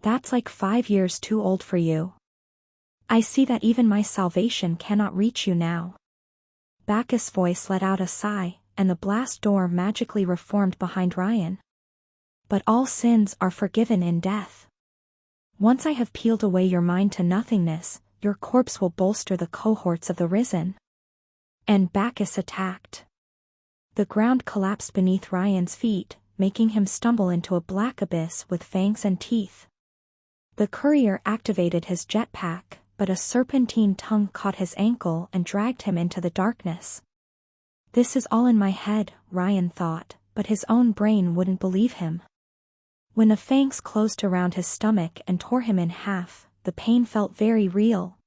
Speaker 1: "That's like 5 years too old for you. I see that even my salvation cannot reach you now." Bacchus' voice let out a sigh, and the blast door magically reformed behind Ryan. But all sins are forgiven in death. Once I have peeled away your mind to nothingness, your corpse will bolster the cohorts of the risen. And Bacchus attacked. The ground collapsed beneath Ryan's feet, making him stumble into a black abyss with fangs and teeth. The courier activated his jetpack, but a serpentine tongue caught his ankle and dragged him into the darkness. This is all in my head, Ryan thought, but his own brain wouldn't believe him. When the fangs closed around his stomach and tore him in half, the pain felt very real.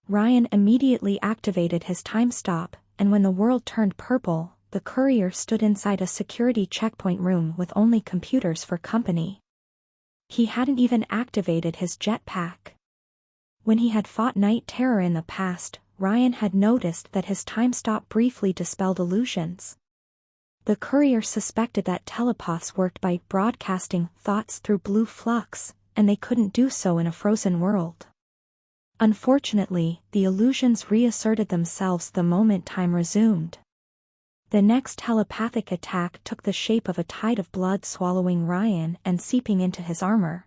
Speaker 1: Ryan immediately activated his time stop, and when the world turned purple, the courier stood inside a security checkpoint room with only computers for company. He hadn't even activated his jetpack. When he had fought night terror in the past, Ryan had noticed that his time stop briefly dispelled illusions. The courier suspected that telepaths worked by broadcasting thoughts through blue flux, and they couldn't do so in a frozen world. Unfortunately, the illusions reasserted themselves the moment time resumed. The next telepathic attack took the shape of a tide of blood swallowing Ryan and seeping into his armor.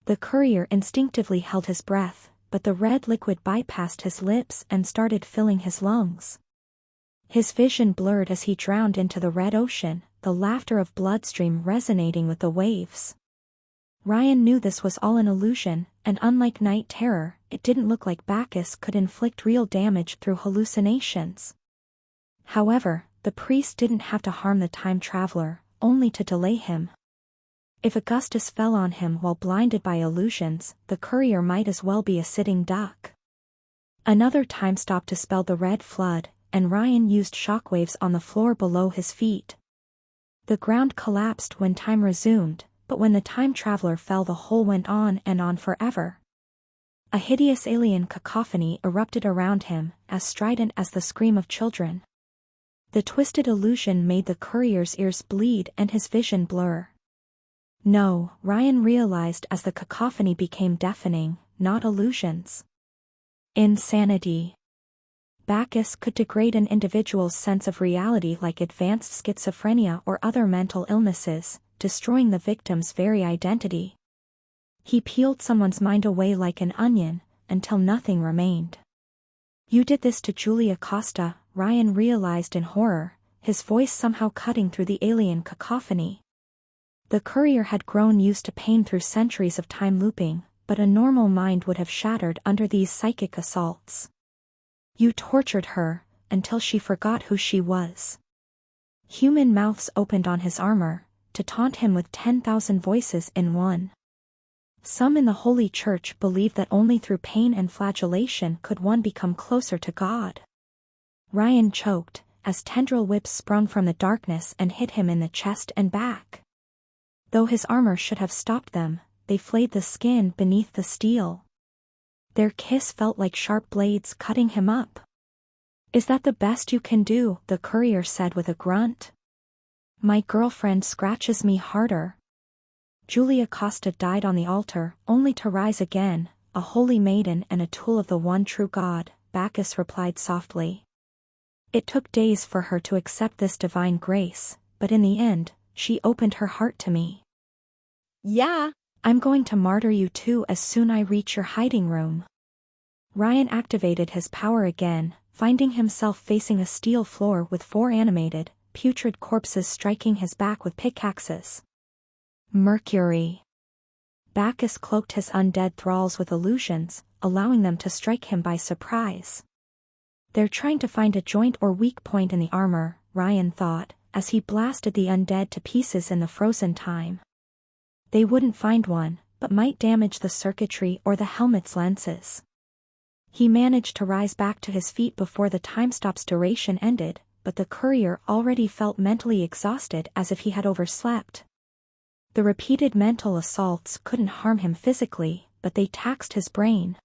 Speaker 1: The courier instinctively held his breath, but the red liquid bypassed his lips and started filling his lungs. His vision blurred as he drowned into the red ocean, the laughter of bloodstream resonating with the waves. Ryan knew this was all an illusion, and unlike night terror, it didn't look like Bacchus could inflict real damage through hallucinations. However, the priest didn't have to harm the time traveler, only to delay him. If Augustus fell on him while blinded by illusions, the courier might as well be a sitting duck. Another time stop dispelled the red flood, and Ryan used shockwaves on the floor below his feet. The ground collapsed when time resumed, but when the time traveler fell, the hole went on and on forever. A hideous alien cacophony erupted around him, as strident as the scream of children. The twisted illusion made the courier's ears bleed and his vision blur. No, Ryan realized as the cacophony became deafening, not illusions. Insanity. Bacchus could degrade an individual's sense of reality like advanced schizophrenia or other mental illnesses, destroying the victim's very identity. He peeled someone's mind away like an onion, until nothing remained. You did this to Julia Costa, Ryan realized in horror, his voice somehow cutting through the alien cacophony. The courier had grown used to pain through centuries of time looping, but a normal mind would have shattered under these psychic assaults. You tortured her, until she forgot who she was. Human mouths opened on his armor, to taunt him with 10,000 voices in one. Some in the Holy Church believed that only through pain and flagellation could one become closer to God. Ryan choked, as tendril whips sprung from the darkness and hit him in the chest and back. Though his armor should have stopped them, they flayed the skin beneath the steel. Their kiss felt like sharp blades cutting him up. Is that the best you can do? The courier said with a grunt. My girlfriend scratches me harder. Julia Costa died on the altar, only to rise again, a holy maiden and a tool of the one true God, Bacchus replied softly. It took days for her to accept this divine grace, but in the end, she opened her heart to me. Yeah, I'm going to martyr you too as soon I reach your hiding room. Ryan activated his power again, finding himself facing a steel floor with 4 animated, putrid corpses striking his back with pickaxes. Mercury. Bacchus cloaked his undead thralls with illusions, allowing them to strike him by surprise. They're trying to find a joint or weak point in the armor, Ryan thought, as he blasted the undead to pieces in the frozen time. They wouldn't find one, but might damage the circuitry or the helmet's lenses. He managed to rise back to his feet before the time stop's duration ended, but the courier already felt mentally exhausted as if he had overslept. The repeated mental assaults couldn't harm him physically, but they taxed his brain.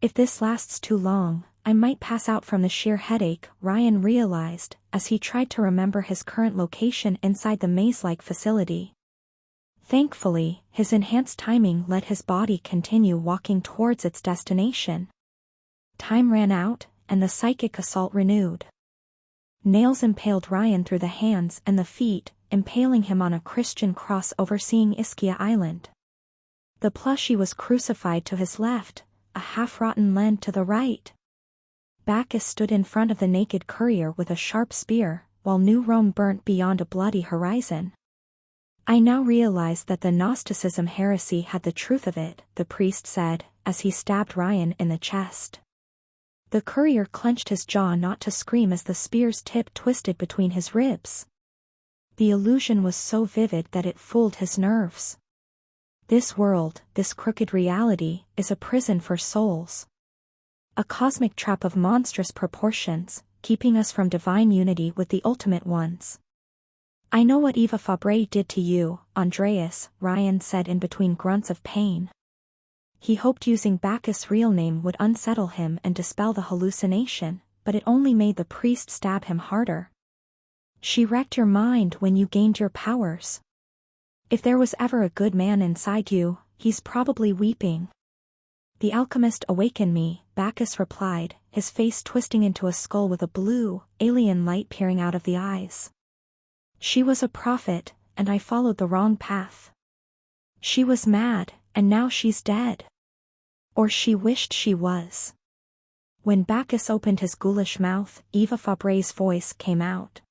Speaker 1: If this lasts too long, I might pass out from the sheer headache, Ryan realized, as he tried to remember his current location inside the maze-like facility. Thankfully, his enhanced timing let his body continue walking towards its destination. Time ran out, and the psychic assault renewed. Nails impaled Ryan through the hands and the feet, impaling him on a Christian cross overseeing Ischia Island. The plushie was crucified to his left, a half-rotten Len to the right. Bacchus stood in front of the naked courier with a sharp spear, while New Rome burnt beyond a bloody horizon. I now realize that the Gnosticism heresy had the truth of it, the priest said, as he stabbed Ryan in the chest. The courier clenched his jaw not to scream as the spear's tip twisted between his ribs. The illusion was so vivid that it fooled his nerves. This world, this crooked reality, is a prison for souls. A cosmic trap of monstrous proportions, keeping us from divine unity with the ultimate ones. I know what Eva Fabre did to you, Andreas, Ryan said in between grunts of pain. He hoped using Bacchus' real name would unsettle him and dispel the hallucination, but it only made the priest stab him harder. She wrecked your mind when you gained your powers. If there was ever a good man inside you, he's probably weeping. The alchemist awakened me, Bacchus replied, his face twisting into a skull with a blue, alien light peering out of the eyes. She was a prophet, and I followed the wrong path. She was mad, and now she's dead. Or she wished she was. When Bacchus opened his ghoulish mouth, Eva Fabre's voice came out.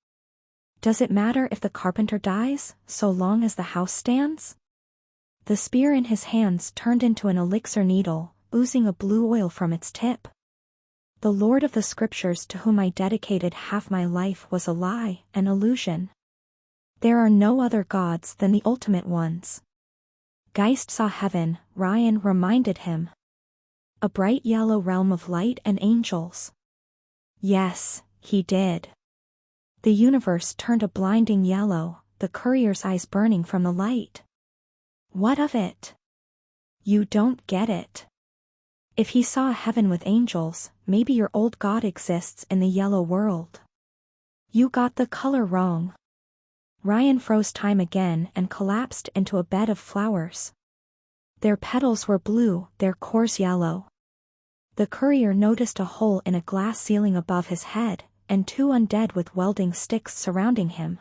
Speaker 1: Does it matter if the carpenter dies, so long as the house stands? The spear in his hands turned into an elixir needle, oozing a blue oil from its tip. The Lord of the Scriptures to whom I dedicated half my life was a lie, an illusion. There are no other gods than the ultimate ones. Geist saw heaven, Ryan reminded him. A bright yellow realm of light and angels. Yes, he did. The universe turned a blinding yellow, the courier's eyes burning from the light. What of it? You don't get it. If he saw a heaven with angels, maybe your old god exists in the yellow world. You got the color wrong. Ryan froze time again and collapsed into a bed of flowers. Their petals were blue, their cores yellow. The courier noticed a hole in a glass ceiling above his head, and two undead with welding sticks surrounding him.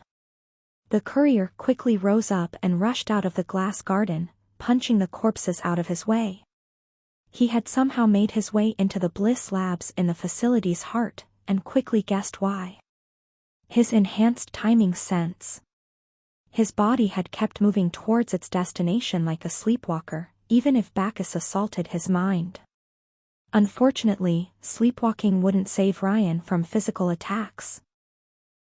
Speaker 1: The courier quickly rose up and rushed out of the glass garden, punching the corpses out of his way. He had somehow made his way into the Bliss Labs in the facility's heart, and quickly guessed why. His enhanced timing sense. His body had kept moving towards its destination like a sleepwalker, even if Bacchus assaulted his mind. Unfortunately, sleepwalking wouldn't save Ryan from physical attacks.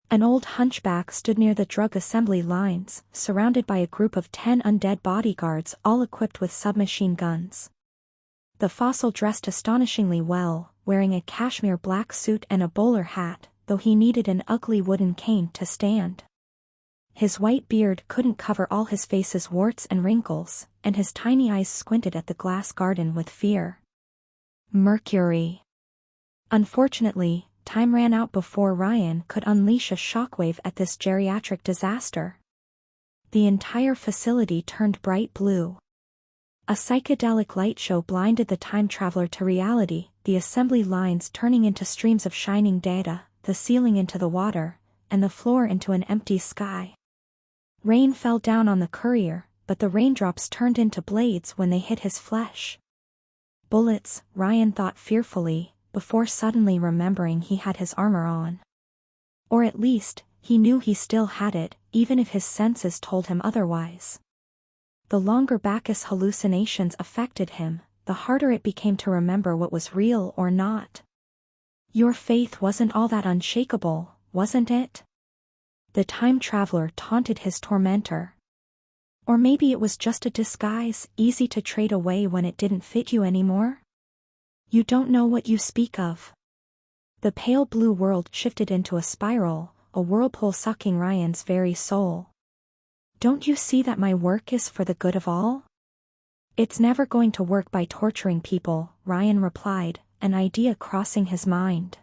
Speaker 1: An old hunchback stood near the drug assembly lines, surrounded by a group of 10 undead bodyguards all equipped with submachine guns. The fossil dressed astonishingly well, wearing a cashmere black suit and a bowler hat, though he needed an ugly wooden cane to stand. His white beard couldn't cover all his face's warts and wrinkles, and his tiny eyes squinted at the glass garden with fear. Mercury. Unfortunately, time ran out before Ryan could unleash a shockwave at this geriatric disaster. The entire facility turned bright blue. A psychedelic light show blinded the time traveler to reality, the assembly lines turning into streams of shining data, the ceiling into the water, and the floor into an empty sky. Rain fell down on the courier, but the raindrops turned into blades when they hit his flesh. Bullets, Ryan thought fearfully, before suddenly remembering he had his armor on. Or at least, he knew he still had it, even if his senses told him otherwise. The longer Bacchus' hallucinations affected him, the harder it became to remember what was real or not. Your faith wasn't all that unshakable, wasn't it? The time traveler taunted his tormentor. Or maybe it was just a disguise, easy to trade away when it didn't fit you anymore? You don't know what you speak of. The pale blue world shifted into a spiral, a whirlpool sucking Ryan's very soul. Don't you see that my work is for the good of all? It's never going to work by torturing people, Ryan replied, an idea crossing his mind.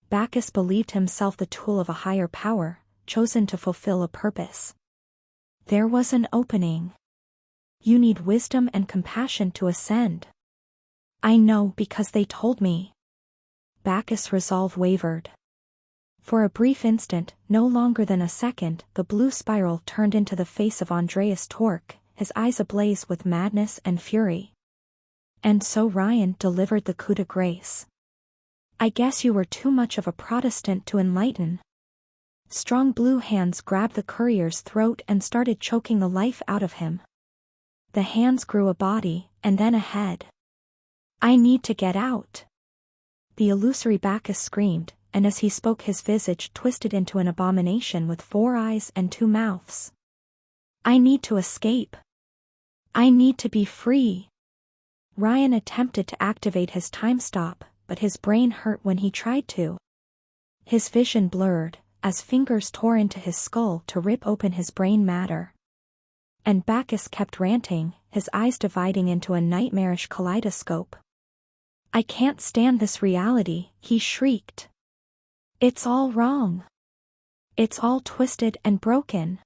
Speaker 1: Bacchus believed himself the tool of a higher power, chosen to fulfill a purpose. There was an opening. You need wisdom and compassion to ascend. I know because they told me. Bacchus' resolve wavered. For a brief instant, no longer than a second, the blue spiral turned into the face of Andreas Torque, his eyes ablaze with madness and fury. And so Ryan delivered the coup de grace. I guess you were too much of a Protestant to enlighten. Strong blue hands grabbed the courier's throat and started choking the life out of him. The hands grew a body, and then a head. I need to get out. The illusory Bacchus screamed, and as he spoke his visage twisted into an abomination with 4 eyes and 2 mouths. I need to escape. I need to be free. Ryan attempted to activate his time stop, but his brain hurt when he tried to. His vision blurred, as fingers tore into his skull to rip open his brain matter. And Bacchus kept ranting, his eyes dividing into a nightmarish kaleidoscope. I can't stand this reality, he shrieked. It's all wrong. It's all twisted and broken.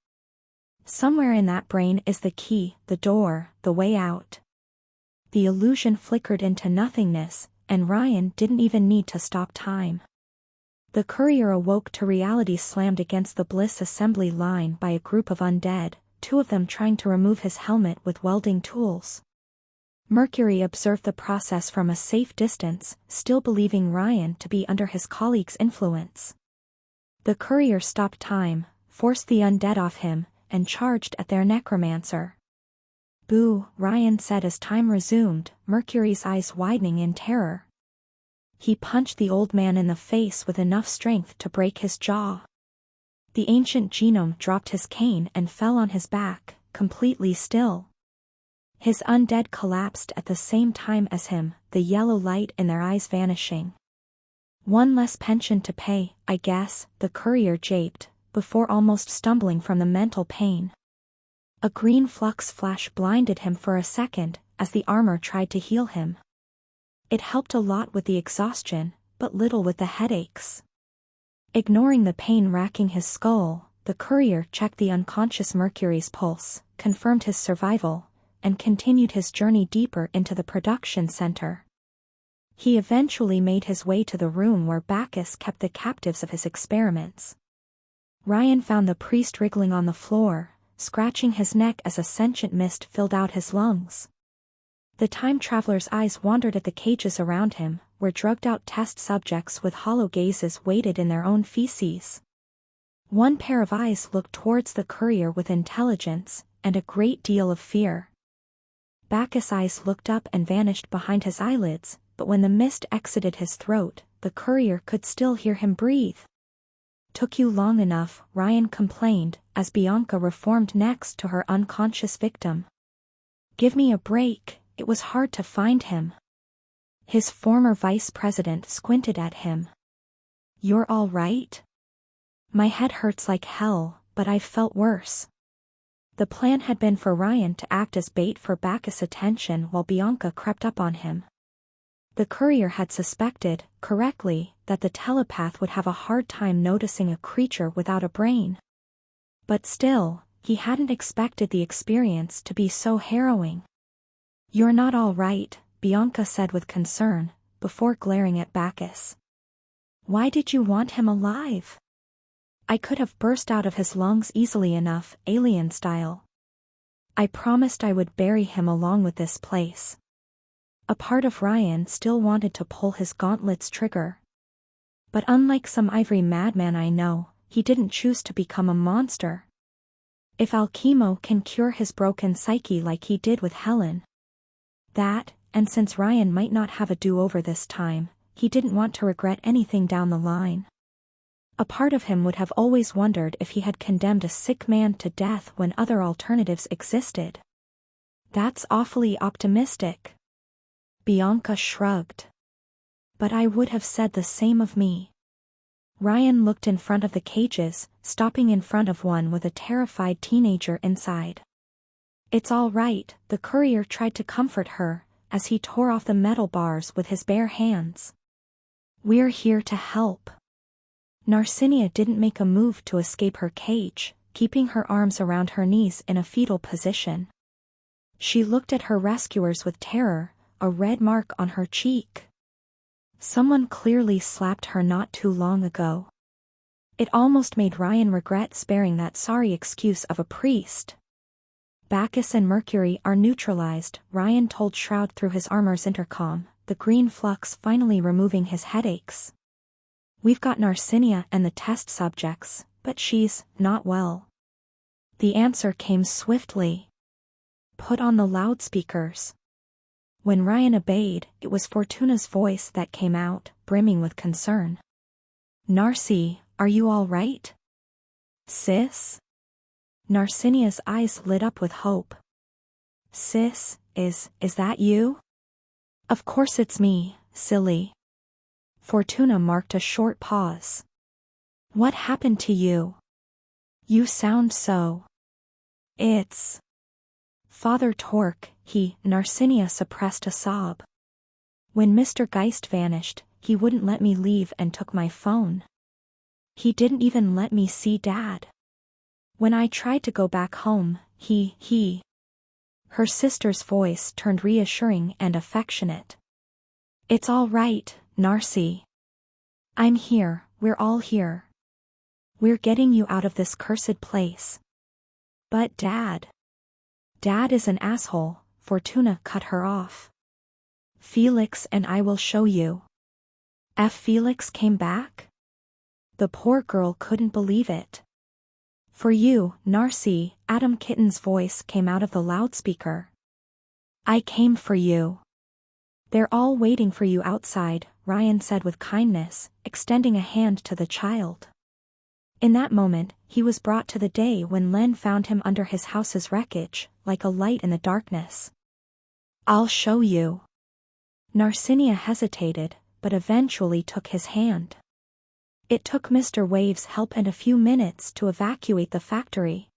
Speaker 1: Somewhere in that brain is the key, the door, the way out. The illusion flickered into nothingness, and Ryan didn't even need to stop time. The courier awoke to reality slammed against the Bliss assembly line by a group of undead, 2 of them trying to remove his helmet with welding tools. Mercury observed the process from a safe distance, still believing Ryan to be under his colleague's influence. The courier stopped time, forced the undead off him, and charged at their necromancer. Boo, Ryan said as time resumed, Mercury's eyes widening in terror. He punched the old man in the face with enough strength to break his jaw. The ancient genome dropped his cane and fell on his back, completely still. His undead collapsed at the same time as him, the yellow light in their eyes vanishing. One less pension to pay, I guess, the courier japed, before almost stumbling from the mental pain. A green flux flash blinded him for a second, as the armor tried to heal him. It helped a lot with the exhaustion, but little with the headaches. Ignoring the pain racking his skull, the courier checked the unconscious Mercury's pulse, confirmed his survival, and continued his journey deeper into the production center. He eventually made his way to the room where Bacchus kept the captives of his experiments. Ryan found the priest wriggling on the floor, scratching his neck as a sentient mist filled out his lungs. The time traveler's eyes wandered at the cages around him, where drugged-out test subjects with hollow gazes waded in their own feces. One pair of eyes looked towards the courier with intelligence, and a great deal of fear. Bacchus' eyes looked up and vanished behind his eyelids, but when the mist exited his throat, the courier could still hear him breathe. Took you long enough, Ryan complained, as Bianca reformed next to her unconscious victim. Give me a break, it was hard to find him. His former vice president squinted at him. You're all right? My head hurts like hell, but I've felt worse. The plan had been for Ryan to act as bait for Bacchus' attention while Bianca crept up on him. The courier had suspected, correctly, that the telepath would have a hard time noticing a creature without a brain. But still, he hadn't expected the experience to be so harrowing. You're not all right, Bianca said with concern, before glaring at Bacchus. Why did you want him alive? I could have burst out of his lungs easily enough, alien style. I promised I would bury him along with this place. A part of Ryan still wanted to pull his gauntlet's trigger. But unlike some ivory madman I know, he didn't choose to become a monster. If alchemo can cure his broken psyche like he did with Helen. That, and since Ryan might not have a do-over this time, he didn't want to regret anything down the line. A part of him would have always wondered if he had condemned a sick man to death when other alternatives existed. That's awfully optimistic. Bianca shrugged. But I would have said the same of me. Ryan looked in front of the cages, stopping in front of one with a terrified teenager inside. It's all right, the courier tried to comfort her, as he tore off the metal bars with his bare hands. We're here to help. Narcinia didn't make a move to escape her cage, keeping her arms around her knees in a fetal position. She looked at her rescuers with terror, a red mark on her cheek. Someone clearly slapped her not too long ago. It almost made Ryan regret sparing that sorry excuse of a priest. Bacchus and Mercury are neutralized, Ryan told Shroud through his armor's intercom, the green flux finally removing his headaches. We've got Narcinia and the test subjects, but she's not well. The answer came swiftly. Put on the loudspeakers. When Ryan obeyed, it was Fortuna's voice that came out, brimming with concern. Narcy, are you all right? Sis? Narcinia's eyes lit up with hope. Sis, is that you? Of course it's me, silly. Fortuna marked a short pause. What happened to you? You sound so. It's Father Torque, Narcinia suppressed a sob. When Mr. Geist vanished, he wouldn't let me leave and took my phone. He didn't even let me see Dad. When I tried to go back home, Her sister's voice turned reassuring and affectionate. It's all right, Narcy. I'm here, we're all here. We're getting you out of this cursed place. But Dad is an asshole, Fortuna cut her off. Felix and I will show you. Felix came back? The poor girl couldn't believe it. For you, Narcy, Adam Kitten's voice came out of the loudspeaker. I came for you. They're all waiting for you outside, Ryan said with kindness, extending a hand to the child. In that moment, he was brought to the day when Len found him under his house's wreckage, like a light in the darkness. I'll show you. Narcinia hesitated, but eventually took his hand. It took Mr. Wave's help and a few minutes to evacuate the factory.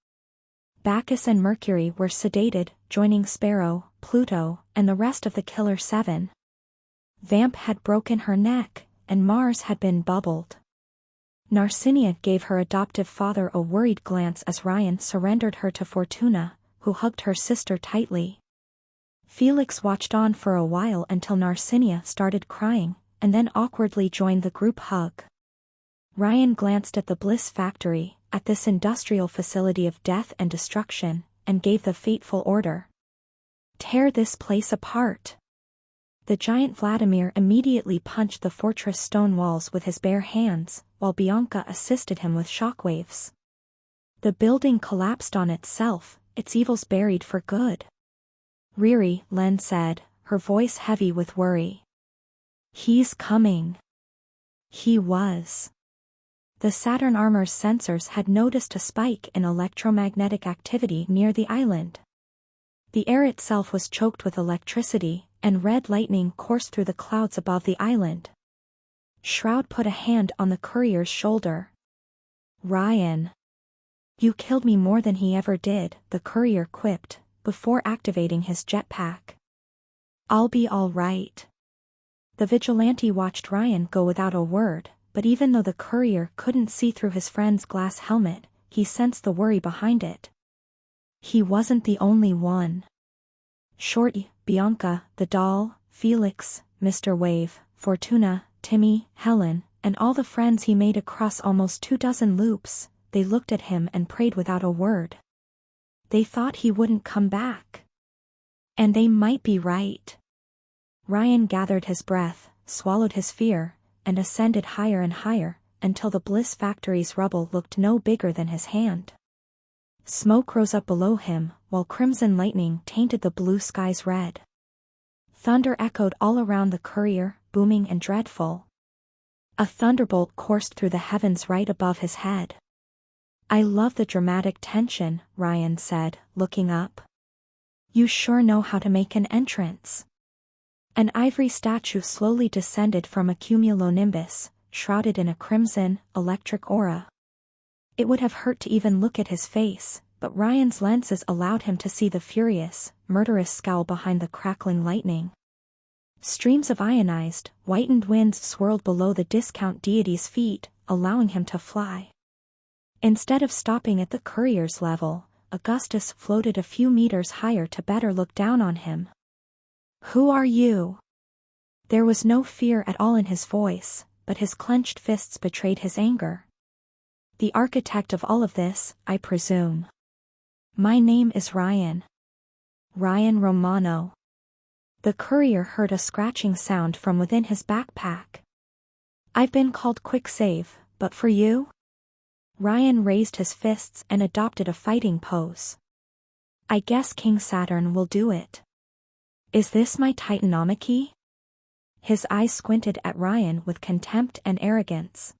Speaker 1: Bacchus and Mercury were sedated, joining Sparrow, Pluto, and the rest of the Killer Seven. Vamp had broken her neck, and Mars had been bubbled. Narcinia gave her adoptive father a worried glance as Ryan surrendered her to Fortuna, who hugged her sister tightly. Felix watched on for a while until Narcinia started crying, and then awkwardly joined the group hug. Ryan glanced at the Bliss factory, at this industrial facility of death and destruction, and gave the fateful order. Tear this place apart. The giant Vladimir immediately punched the fortress stone walls with his bare hands, while Bianca assisted him with shockwaves. The building collapsed on itself, its evils buried for good. Riri, Len said, her voice heavy with worry. He's coming. He was. The Saturn armor's sensors had noticed a spike in electromagnetic activity near the island. The air itself was choked with electricity, and red lightning coursed through the clouds above the island. Shroud put a hand on the courier's shoulder. Ryan. You killed me more than he ever did, the courier quipped, before activating his jetpack. I'll be all right. The vigilante watched Ryan go without a word, but even though the courier couldn't see through his friend's glass helmet, he sensed the worry behind it. He wasn't the only one. Shorty, Bianca, the doll, Felix, Mr. Wave, Fortuna, Timmy, Helen, and all the friends he made across almost 24 loops, they looked at him and prayed without a word. They thought he wouldn't come back. And they might be right. Ryan gathered his breath, swallowed his fear, and ascended higher and higher, until the Bliss factory's rubble looked no bigger than his hand. Smoke rose up below him, while crimson lightning tainted the blue skies red. Thunder echoed all around the courier, booming and dreadful. A thunderbolt coursed through the heavens right above his head. I love the dramatic tension, Ryan said, looking up. You sure know how to make an entrance. An ivory statue slowly descended from a cumulonimbus, shrouded in a crimson, electric aura. It would have hurt to even look at his face, but Ryan's lenses allowed him to see the furious, murderous scowl behind the crackling lightning. Streams of ionized, whitened winds swirled below the discount deity's feet, allowing him to fly. Instead of stopping at the courier's level, Augustus floated a few meters higher to better look down on him. Who are you? There was no fear at all in his voice, but his clenched fists betrayed his anger. The architect of all of this, I presume. My name is Ryan. Ryan Romano. The courier heard a scratching sound from within his backpack. I've been called Quick Save, but for you? Ryan raised his fists and adopted a fighting pose. I guess King Saturn will do it. Is this my Titanomachy? His eyes squinted at Ryan with contempt and arrogance.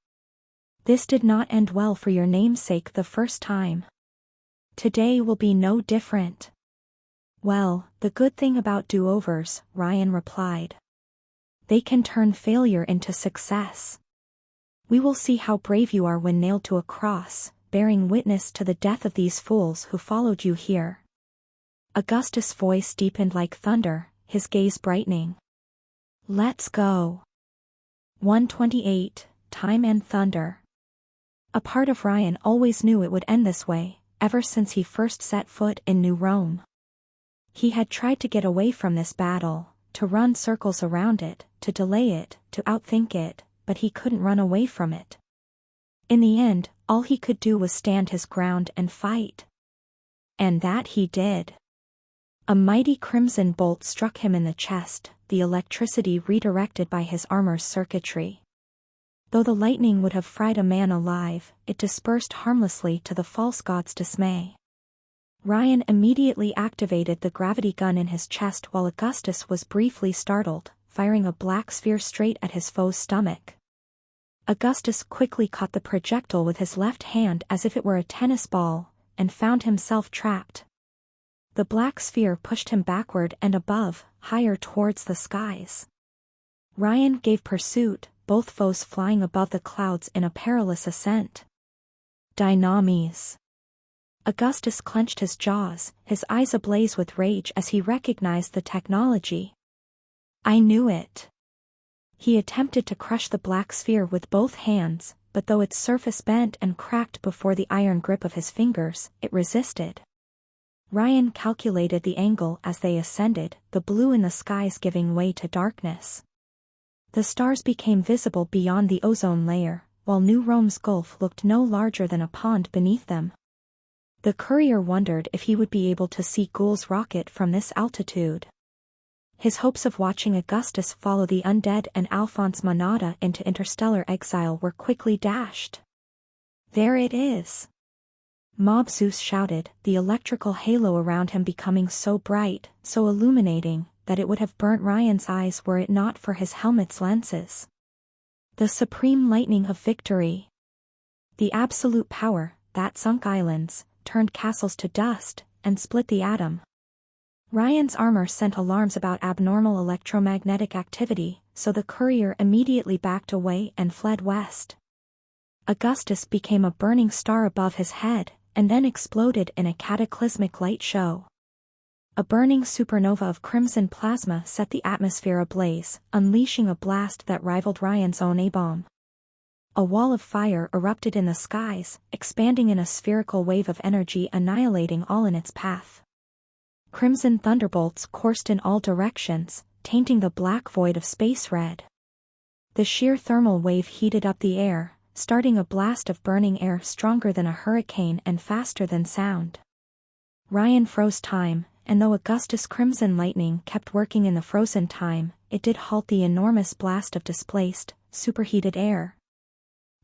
Speaker 1: This did not end well for your namesake the first time. Today will be no different. Well, the good thing about do-overs, Ryan replied. They can turn failure into success. We will see how brave you are when nailed to a cross, bearing witness to the death of these fools who followed you here. Augustus' voice deepened like thunder, his gaze brightening. Let's go. 128, Time and Thunder. A part of Ryan always knew it would end this way, ever since he first set foot in New Rome. He had tried to get away from this battle, to run circles around it, to delay it, to outthink it, but he couldn't run away from it. In the end, all he could do was stand his ground and fight. And that he did. A mighty crimson bolt struck him in the chest, the electricity redirected by his armor's circuitry. Though the lightning would have fried a man alive, it dispersed harmlessly to the false god's dismay. Ryan immediately activated the gravity gun in his chest while Augustus was briefly startled, firing a black sphere straight at his foe's stomach. Augustus quickly caught the projectile with his left hand as if it were a tennis ball, and found himself trapped. The black sphere pushed him backward and above, higher towards the skies. Ryan gave pursuit, both foes flying above the clouds in a perilous ascent. Dynamis. Augustus clenched his jaws, his eyes ablaze with rage as he recognized the technology. I knew it. He attempted to crush the black sphere with both hands, but though its surface bent and cracked before the iron grip of his fingers, it resisted. Ryan calculated the angle as they ascended, the blue in the skies giving way to darkness. The stars became visible beyond the ozone layer, while New Rome's gulf looked no larger than a pond beneath them. The courier wondered if he would be able to see Ghoul's rocket from this altitude. His hopes of watching Augustus follow the undead and Alphonse Monada into interstellar exile were quickly dashed. There it is! Mob Zeus shouted, the electrical halo around him becoming so bright, so illuminating, that it would have burnt Ryan's eyes were it not for his helmet's lenses. The supreme lightning of victory. The absolute power, that sunk islands, turned castles to dust, and split the atom. Ryan's armor sent alarms about abnormal electromagnetic activity, so the courier immediately backed away and fled west. Augustus became a burning star above his head, and then exploded in a cataclysmic light show. A burning supernova of crimson plasma set the atmosphere ablaze, unleashing a blast that rivaled Ryan's own A-bomb. A wall of fire erupted in the skies, expanding in a spherical wave of energy annihilating all in its path. Crimson thunderbolts coursed in all directions, tainting the black void of space red. The sheer thermal wave heated up the air, starting a blast of burning air stronger than a hurricane and faster than sound. Ryan froze time, and though Augustus' crimson lightning kept working in the frozen time, it did halt the enormous blast of displaced, superheated air.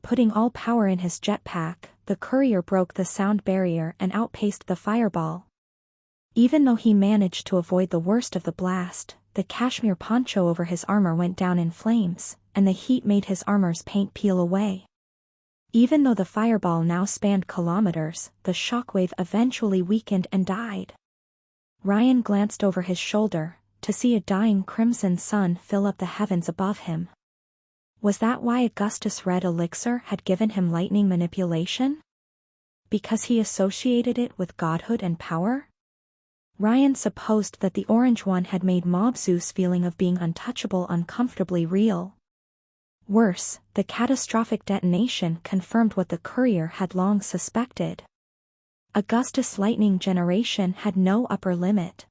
Speaker 1: Putting all power in his jetpack, the courier broke the sound barrier and outpaced the fireball. Even though he managed to avoid the worst of the blast, the cashmere poncho over his armor went down in flames, and the heat made his armor's paint peel away. Even though the fireball now spanned kilometers, the shockwave eventually weakened and died. Ryan glanced over his shoulder, to see a dying crimson sun fill up the heavens above him. Was that why Augustus' red elixir had given him lightning manipulation? Because he associated it with godhood and power? Ryan supposed that the orange one had made Mob Zeus' feeling of being untouchable uncomfortably real. Worse, the catastrophic detonation confirmed what the courier had long suspected. Augustus' lightning generation had no upper limit.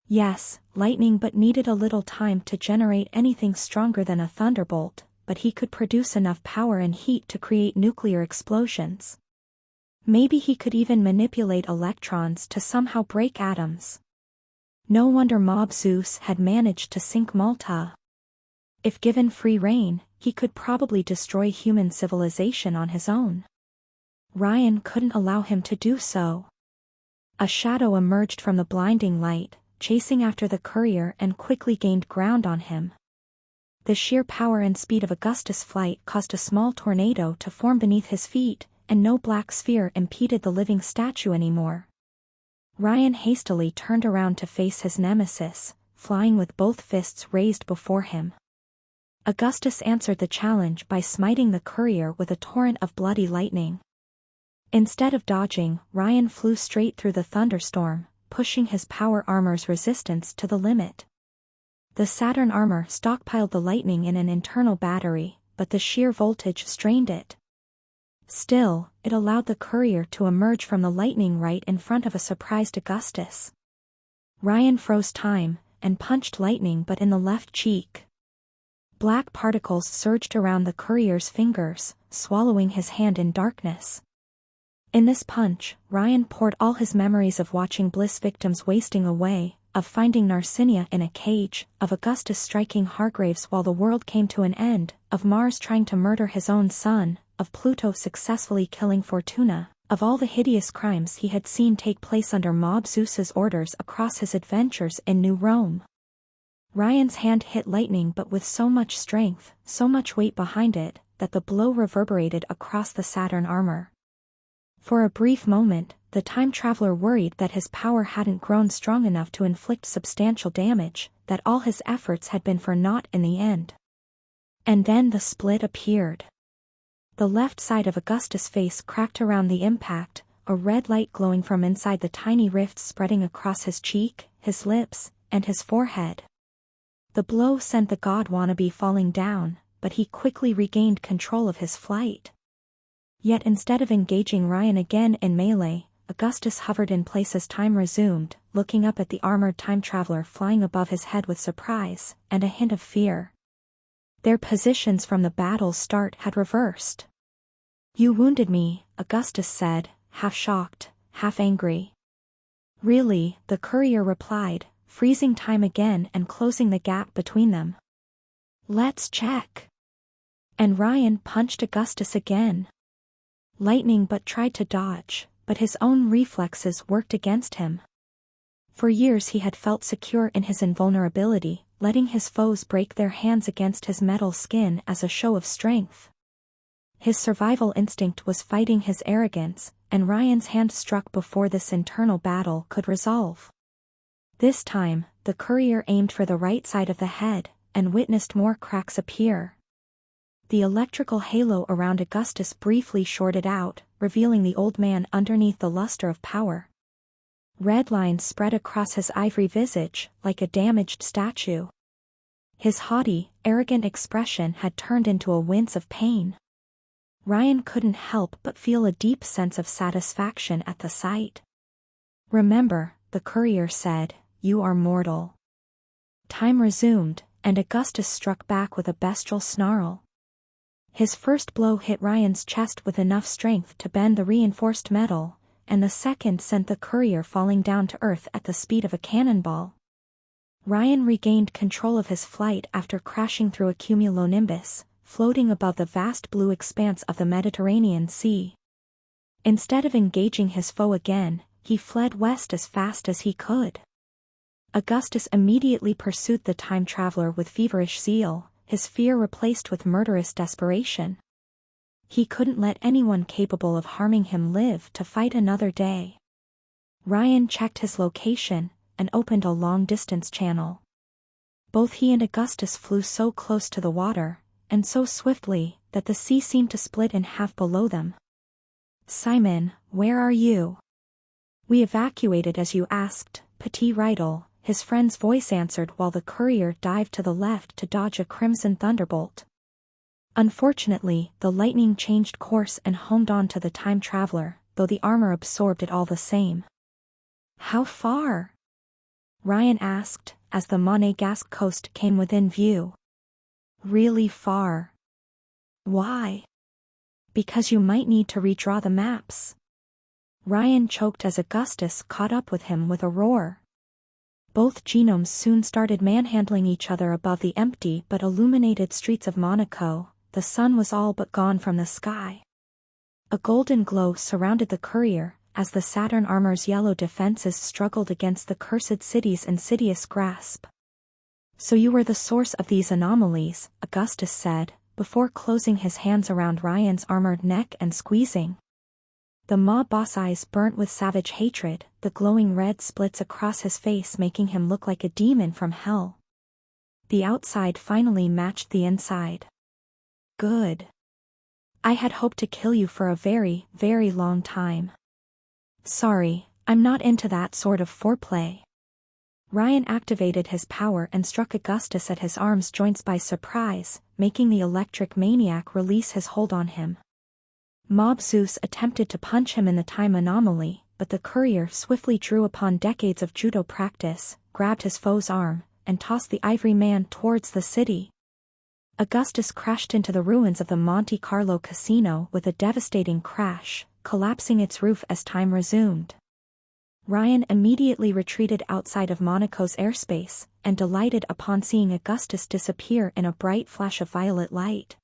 Speaker 1: Yes, lightning but needed a little time to generate anything stronger than a thunderbolt, but he could produce enough power and heat to create nuclear explosions. Maybe he could even manipulate electrons to somehow break atoms. No wonder Mob Zeus had managed to sink Malta. If given free rein, he could probably destroy human civilization on his own. Ryan couldn't allow him to do so. A shadow emerged from the blinding light, chasing after the courier and quickly gained ground on him. The sheer power and speed of Augustus' flight caused a small tornado to form beneath his feet, and no black sphere impeded the living statue anymore. Ryan hastily turned around to face his nemesis, flying with both fists raised before him. Augustus answered the challenge by smiting the courier with a torrent of bloody lightning. Instead of dodging, Ryan flew straight through the thunderstorm, pushing his power armor's resistance to the limit. The Saturn armor stockpiled the lightning in an internal battery, but the sheer voltage strained it. Still, it allowed the courier to emerge from the lightning right in front of a surprised Augustus. Ryan froze time, and punched lightning but in the left cheek. Black particles surged around the courier's fingers, swallowing his hand in darkness. In this punch, Ryan poured all his memories of watching Bliss victims wasting away, of finding Narcinia in a cage, of Augustus striking Hargraves while the world came to an end, of Mars trying to murder his own son, of Pluto successfully killing Fortuna, of all the hideous crimes he had seen take place under Mob Zeus's orders across his adventures in New Rome. Ryan's hand hit lightning but with so much strength, so much weight behind it, that the blow reverberated across the Saturn armor. For a brief moment, the time traveler worried that his power hadn't grown strong enough to inflict substantial damage, that all his efforts had been for naught in the end. And then the split appeared. The left side of Augustus' face cracked around the impact, a red light glowing from inside the tiny rifts spreading across his cheek, his lips, and his forehead. The blow sent the god wannabe falling down, but he quickly regained control of his flight. Yet instead of engaging Ryan again in melee, Augustus hovered in place as time resumed, looking up at the armored time traveler flying above his head with surprise, and a hint of fear. Their positions from the battle's start had reversed. "You wounded me," Augustus said, half shocked, half angry. "Really?" the courier replied, freezing time again and closing the gap between them. "Let's check." And Ryan punched Augustus again. Lightning but tried to dodge, but his own reflexes worked against him. For years he had felt secure in his invulnerability, letting his foes break their hands against his metal skin as a show of strength. His survival instinct was fighting his arrogance, and Ryan's hand struck before this internal battle could resolve. This time, the courier aimed for the right side of the head, and witnessed more cracks appear. The electrical halo around Augustus briefly shorted out, revealing the old man underneath the luster of power. Red lines spread across his ivory visage, like a damaged statue. His haughty, arrogant expression had turned into a wince of pain. Ryan couldn't help but feel a deep sense of satisfaction at the sight. "Remember," the courier said, "you are mortal." Time resumed, and Augustus struck back with a bestial snarl. His first blow hit Ryan's chest with enough strength to bend the reinforced metal, and the second sent the courier falling down to earth at the speed of a cannonball. Ryan regained control of his flight after crashing through a cumulonimbus, floating above the vast blue expanse of the Mediterranean Sea. Instead of engaging his foe again, he fled west as fast as he could. Augustus immediately pursued the time traveler with feverish zeal, his fear replaced with murderous desperation. He couldn't let anyone capable of harming him live to fight another day. Ryan checked his location, and opened a long-distance channel. Both he and Augustus flew so close to the water, and so swiftly, that the sea seemed to split in half below them. "Simon, where are you?" "We evacuated as you asked, Petit Riddle," his friend's voice answered while the courier dived to the left to dodge a crimson thunderbolt. Unfortunately, the lightning changed course and homed on to the time traveler, though the armor absorbed it all the same. "How far?" Ryan asked, as the Monegasque coast came within view. "Really far. Why? Because you might need to redraw the maps. Ryan choked as Augustus caught up with him with a roar. Both genomes soon started manhandling each other above the empty but illuminated streets of Monaco. The sun was all but gone from the sky. A golden glow surrounded the courier, as the Saturn armor's yellow defenses struggled against the cursed city's insidious grasp. So you were the source of these anomalies, Augustus said, before closing his hands around Ryan's armored neck and squeezing. The mob boss eyes burnt with savage hatred, the glowing red splits across his face making him look like a demon from hell. The outside finally matched the inside. Good. I had hoped to kill you for a very, very long time. Sorry, I'm not into that sort of foreplay. Ryan activated his power and struck Augustus at his arm's joints by surprise, making the electric maniac release his hold on him. Mob Zeus attempted to punch him in the time anomaly, but the courier swiftly drew upon decades of judo practice, grabbed his foe's arm, and tossed the ivory man towards the city. Augustus crashed into the ruins of the Monte Carlo casino with a devastating crash, collapsing its roof as time resumed. Ryan immediately retreated outside of Monaco's airspace, and delighted upon seeing Augustus disappear in a bright flash of violet light.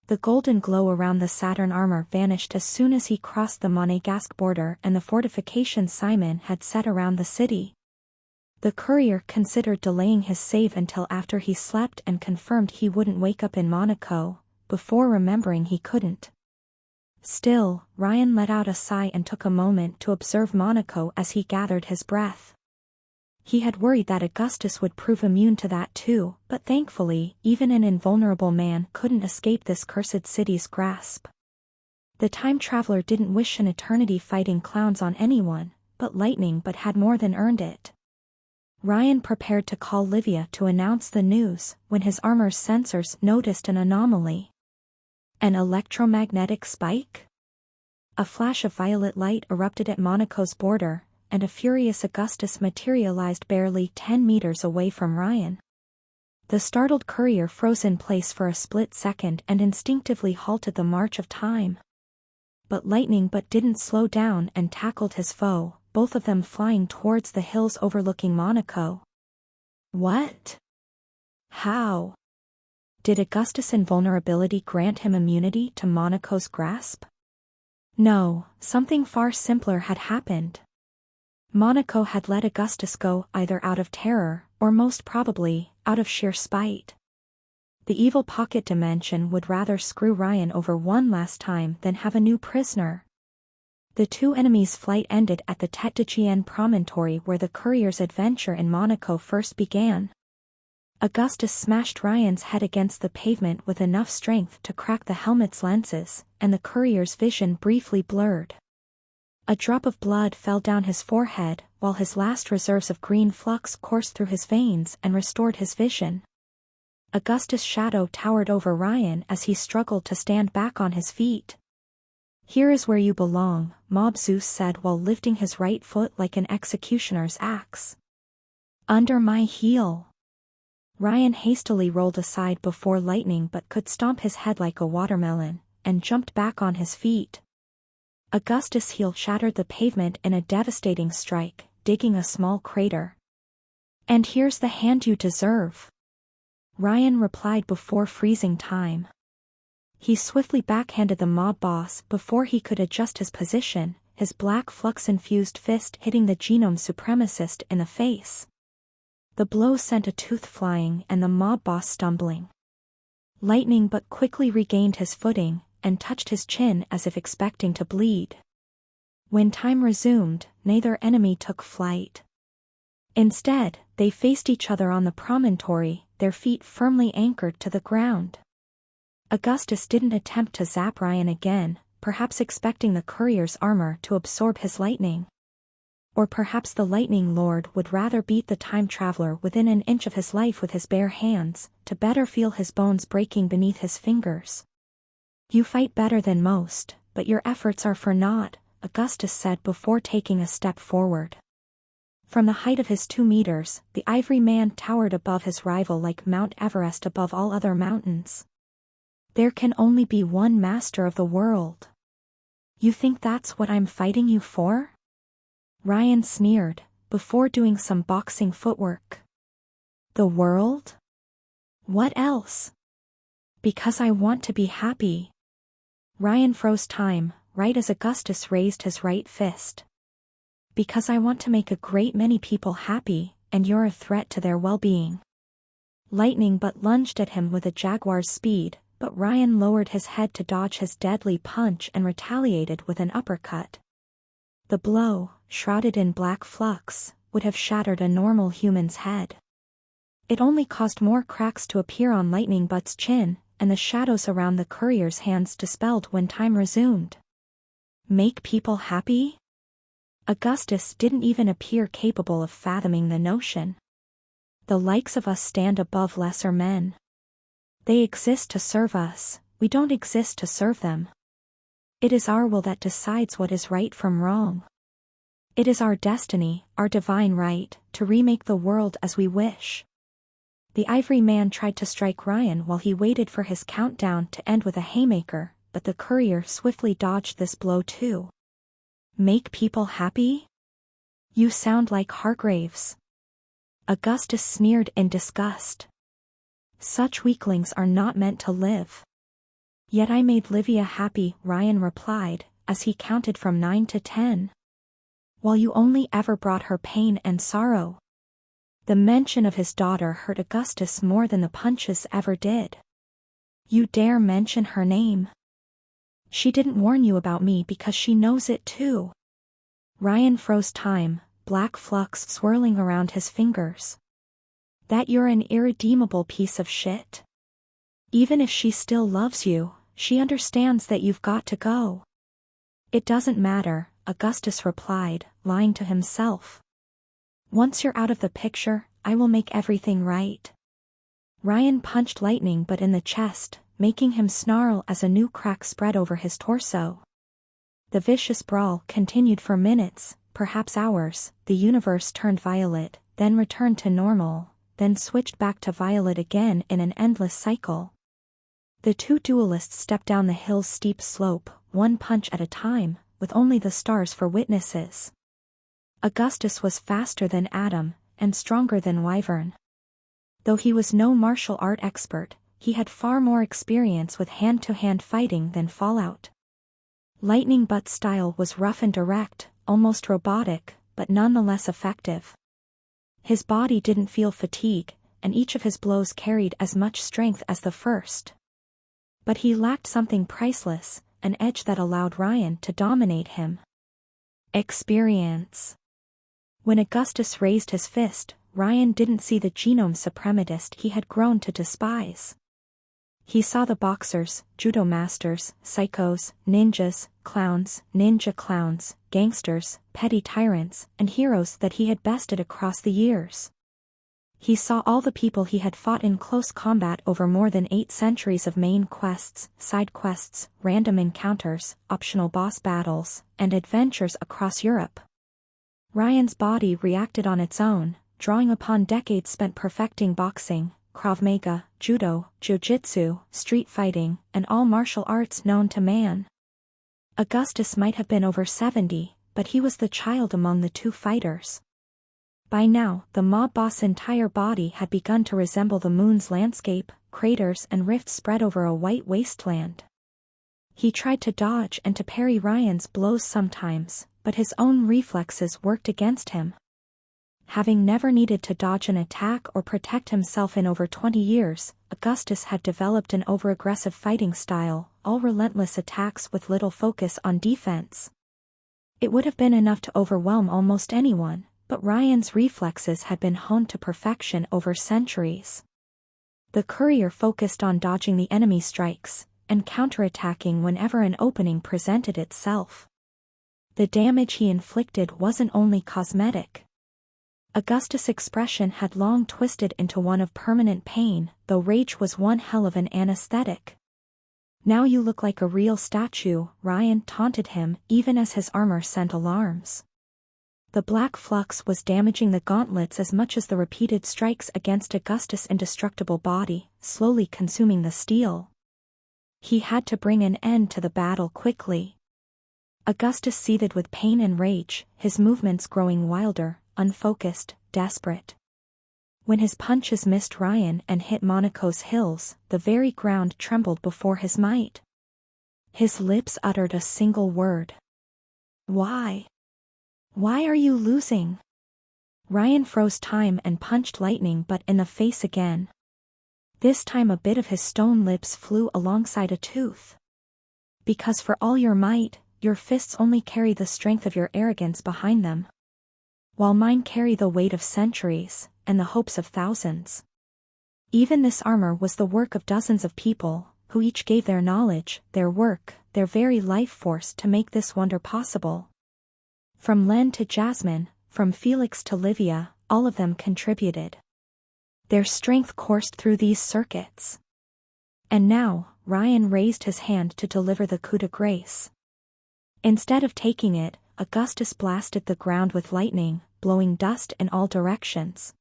Speaker 1: The golden glow around the Saturn armor vanished as soon as he crossed the Monegasque border and the fortifications Simon had set around the city. The courier considered delaying his save until after he slept and confirmed he wouldn't wake up in Monaco, before remembering he couldn't. Still, Ryan let out a sigh and took a moment to observe Monaco as he gathered his breath. He had worried that Augustus would prove immune to that too, but thankfully, even an invulnerable man couldn't escape this cursed city's grasp. The time traveler didn't wish an eternity fighting clowns on anyone, but lightning had more than earned it. Ryan prepared to call Livia to announce the news, when his armor's sensors noticed an anomaly. An electromagnetic spike? A flash of violet light erupted at Monaco's border, and a furious Augustus materialized barely 10 meters away from Ryan. The startled courier froze in place for a split second and instinctively halted the march of time. But lightning didn't slow down and tackled his foe, both of them flying towards the hills overlooking Monaco. What? How? Did Augustus' invulnerability grant him immunity to Monaco's grasp? No, something far simpler had happened. Monaco had let Augustus go either out of terror, or most probably, out of sheer spite. The evil pocket dimension would rather screw Ryan over one last time than have a new prisoner. The two enemies' flight ended at the Tête de Chien promontory where the courier's adventure in Monaco first began. Augustus smashed Ryan's head against the pavement with enough strength to crack the helmet's lenses, and the courier's vision briefly blurred. A drop of blood fell down his forehead, while his last reserves of green flux coursed through his veins and restored his vision. Augustus' shadow towered over Ryan as he struggled to stand back on his feet. "Here is where you belong," Mob Zeus said while lifting his right foot like an executioner's axe. "Under my heel." Ryan hastily rolled aside before lightning could stomp his head like a watermelon, and jumped back on his feet. Augustus' heel shattered the pavement in a devastating strike, digging a small crater. "And here's the hand you deserve," Ryan replied before freezing time. He swiftly backhanded the mob boss before he could adjust his position, his black flux-infused fist hitting the genome supremacist in the face. The blow sent a tooth flying and the mob boss stumbling. Lightning quickly regained his footing, and touched his chin as if expecting to bleed. When time resumed, neither enemy took flight. Instead, they faced each other on the promontory, their feet firmly anchored to the ground. Augustus didn't attempt to zap Ryan again, perhaps expecting the courier's armor to absorb his lightning. Or perhaps the lightning lord would rather beat the time traveler within an inch of his life with his bare hands, to better feel his bones breaking beneath his fingers. "You fight better than most, but your efforts are for naught," Augustus said before taking a step forward. From the height of his 2 meters, the ivory man towered above his rival like Mount Everest above all other mountains. There can only be one master of the world. You think that's what I'm fighting you for? Ryan sneered, before doing some boxing footwork. The world? What else? Because I want to be happy. Ryan froze time, right as Augustus raised his right fist. Because I want to make a great many people happy, and you're a threat to their well-being. Lightning Butt lunged at him with a jaguar's speed, but Ryan lowered his head to dodge his deadly punch and retaliated with an uppercut. The blow, shrouded in black flux, would have shattered a normal human's head. It only caused more cracks to appear on Lightning Butt's chin, and the shadows around the courier's hands dispelled when time resumed. Make people happy? Augustus didn't even appear capable of fathoming the notion. The likes of us stand above lesser men. They exist to serve us, we don't exist to serve them. It is our will that decides what is right from wrong. It is our destiny, our divine right, to remake the world as we wish. The ivory man tried to strike Ryan while he waited for his countdown to end with a haymaker, but the courier swiftly dodged this blow too. Make people happy? You sound like Hargraves. Augustus sneered in disgust. Such weaklings are not meant to live. Yet I made Livia happy, Ryan replied, as he counted from 9 to 10. While you only ever brought her pain and sorrow. The mention of his daughter hurt Augustus more than the punches ever did. You dare mention her name? She didn't warn you about me because she knows it too. Ryan froze time, black flux swirling around his fingers. That you're an irredeemable piece of shit. Even if she still loves you, she understands that you've got to go. It doesn't matter, Augustus replied, lying to himself. Once you're out of the picture, I will make everything right. Ryan punched Lightning Butt in the chest, making him snarl as a new crack spread over his torso. The vicious brawl continued for minutes, perhaps hours. The universe turned violet, then returned to normal, then switched back to violet again in an endless cycle. The two duelists stepped down the hill's steep slope, one punch at a time, with only the stars for witnesses. Augustus was faster than Adam, and stronger than Wyvern. Though he was no martial art expert, he had far more experience with hand-to-hand fighting than Fallout. Lightning Butt's style was rough and direct, almost robotic, but nonetheless effective. His body didn't feel fatigue, and each of his blows carried as much strength as the first. But he lacked something priceless, an edge that allowed Ryan to dominate him. Experience. When Augustus raised his fist, Ryan didn't see the genome suprematist he had grown to despise. He saw the boxers, judo masters, psychos, ninjas, clowns, ninja clowns, gangsters, petty tyrants, and heroes that he had bested across the years. He saw all the people he had fought in close combat over more than 8 centuries of main quests, side quests, random encounters, optional boss battles, and adventures across Europe. Ryan's body reacted on its own, drawing upon decades spent perfecting boxing, Krav Maga, judo, jiu-jitsu, street fighting, and all martial arts known to man. Augustus might have been over 70, but he was the child among the two fighters. By now, the mob boss' entire body had begun to resemble the moon's landscape, craters and rifts spread over a white wasteland. He tried to dodge and to parry Ryan's blows sometimes, but his own reflexes worked against him. Having never needed to dodge an attack or protect himself in over 20 years, Augustus had developed an over-aggressive fighting style, all relentless attacks with little focus on defense. It would have been enough to overwhelm almost anyone, but Ryan's reflexes had been honed to perfection over centuries. The courier focused on dodging the enemy strikes, and counterattacking whenever an opening presented itself. The damage he inflicted wasn't only cosmetic. Augustus' expression had long twisted into one of permanent pain, though rage was one hell of an anesthetic. Now you look like a real statue, Ryan taunted him, even as his armor sent alarms. The black flux was damaging the gauntlets as much as the repeated strikes against Augustus' indestructible body, slowly consuming the steel. He had to bring an end to the battle quickly. Augustus seethed with pain and rage, his movements growing wilder, unfocused, desperate. When his punches missed Ryan and hit Monaco's hills, the very ground trembled before his might. His lips uttered a single word. Why? Why are you losing? Ryan froze time and punched Lightning but in the face again. This time a bit of his stone lips flew alongside a tooth. Because for all your might, your fists only carry the strength of your arrogance behind them, while mine carry the weight of centuries, and the hopes of thousands. Even this armor was the work of dozens of people, who each gave their knowledge, their work, their very life force to make this wonder possible. From Len to Jasmine, from Felix to Livia, all of them contributed. Their strength coursed through these circuits. And now, Ryan raised his hand to deliver the coup de grace. Instead of taking it, Augustus blasted the ground with lightning, blowing dust in all directions.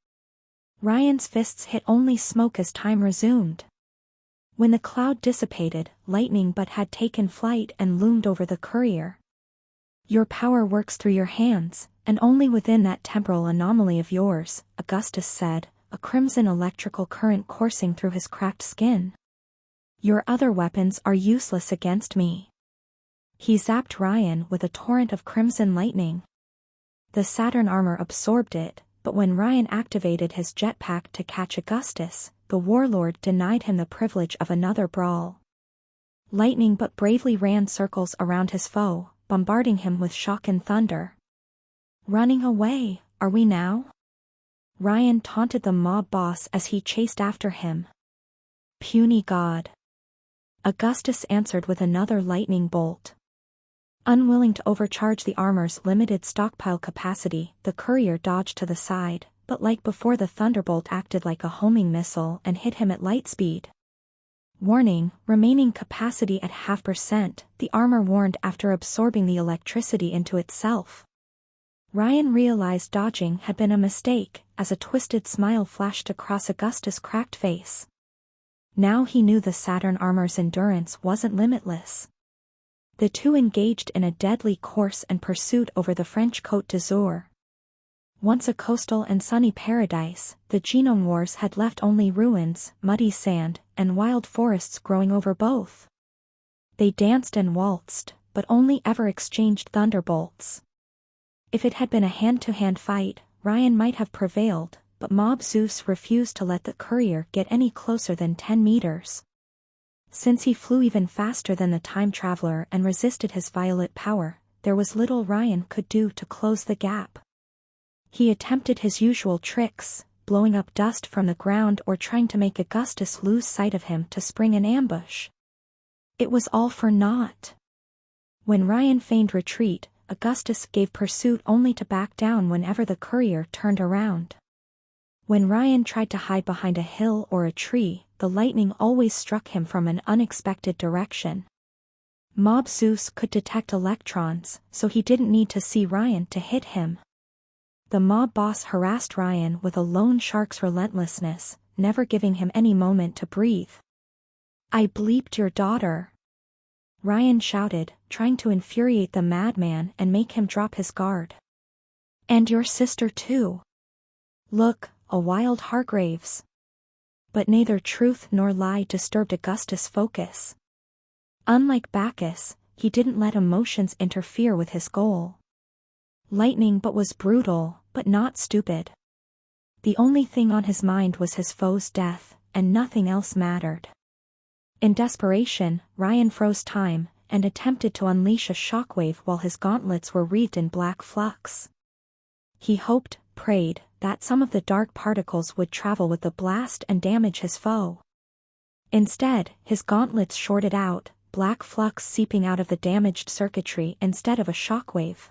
Speaker 1: Ryan's fists hit only smoke as time resumed. When the cloud dissipated, Lightning but had taken flight and loomed over the courier. Your power works through your hands, and only within that temporal anomaly of yours, Augustus said, a crimson electrical current coursing through his cracked skin. Your other weapons are useless against me. He zapped Ryan with a torrent of crimson lightning. The Saturn armor absorbed it, but when Ryan activated his jetpack to catch Augustus, the warlord denied him the privilege of another brawl. Lightning but bravely ran circles around his foe, bombarding him with shock and thunder. Running away, are we now? Ryan taunted the mob boss as he chased after him. Puny god. Augustus answered with another lightning bolt. Unwilling to overcharge the armor's limited stockpile capacity, the courier dodged to the side, but like before the thunderbolt acted like a homing missile and hit him at light speed. Warning, remaining capacity at 0.5%, the armor warned after absorbing the electricity into itself. Ryan realized dodging had been a mistake, as a twisted smile flashed across Augustus' cracked face. Now he knew the Saturn armor's endurance wasn't limitless. The two engaged in a deadly course and pursuit over the French Côte d'Azur. Once a coastal and sunny paradise, the Genome Wars had left only ruins, muddy sand, and wild forests growing over both. They danced and waltzed, but only ever exchanged thunderbolts. If it had been a hand-to-hand fight, Ryan might have prevailed, but Mob Zeus refused to let the courier get any closer than 10 meters. Since he flew even faster than the time traveler and resisted his violet power, there was little Ryan could do to close the gap. He attempted his usual tricks, blowing up dust from the ground or trying to make Augustus lose sight of him to spring an ambush. It was all for naught. When Ryan feigned retreat, Augustus gave pursuit only to back down whenever the courier turned around. When Ryan tried to hide behind a hill or a tree, the lightning always struck him from an unexpected direction. Mob Zeus could detect electrons, so he didn't need to see Ryan to hit him. The mob boss harassed Ryan with a lone shark's relentlessness, never giving him any moment to breathe. "I bleeped your daughter," Ryan shouted, trying to infuriate the madman and make him drop his guard. "And your sister too. Look, a wild Hargraves." But neither truth nor lie disturbed Augustus' focus. Unlike Bacchus, he didn't let emotions interfere with his goal. Lightning but was brutal, but not stupid. The only thing on his mind was his foe's death, and nothing else mattered. In desperation, Ryan froze time, and attempted to unleash a shockwave while his gauntlets were wreathed in black flux. He hoped, prayed, that some of the dark particles would travel with the blast and damage his foe. Instead, his gauntlets shorted out, black flux seeping out of the damaged circuitry instead of a shockwave.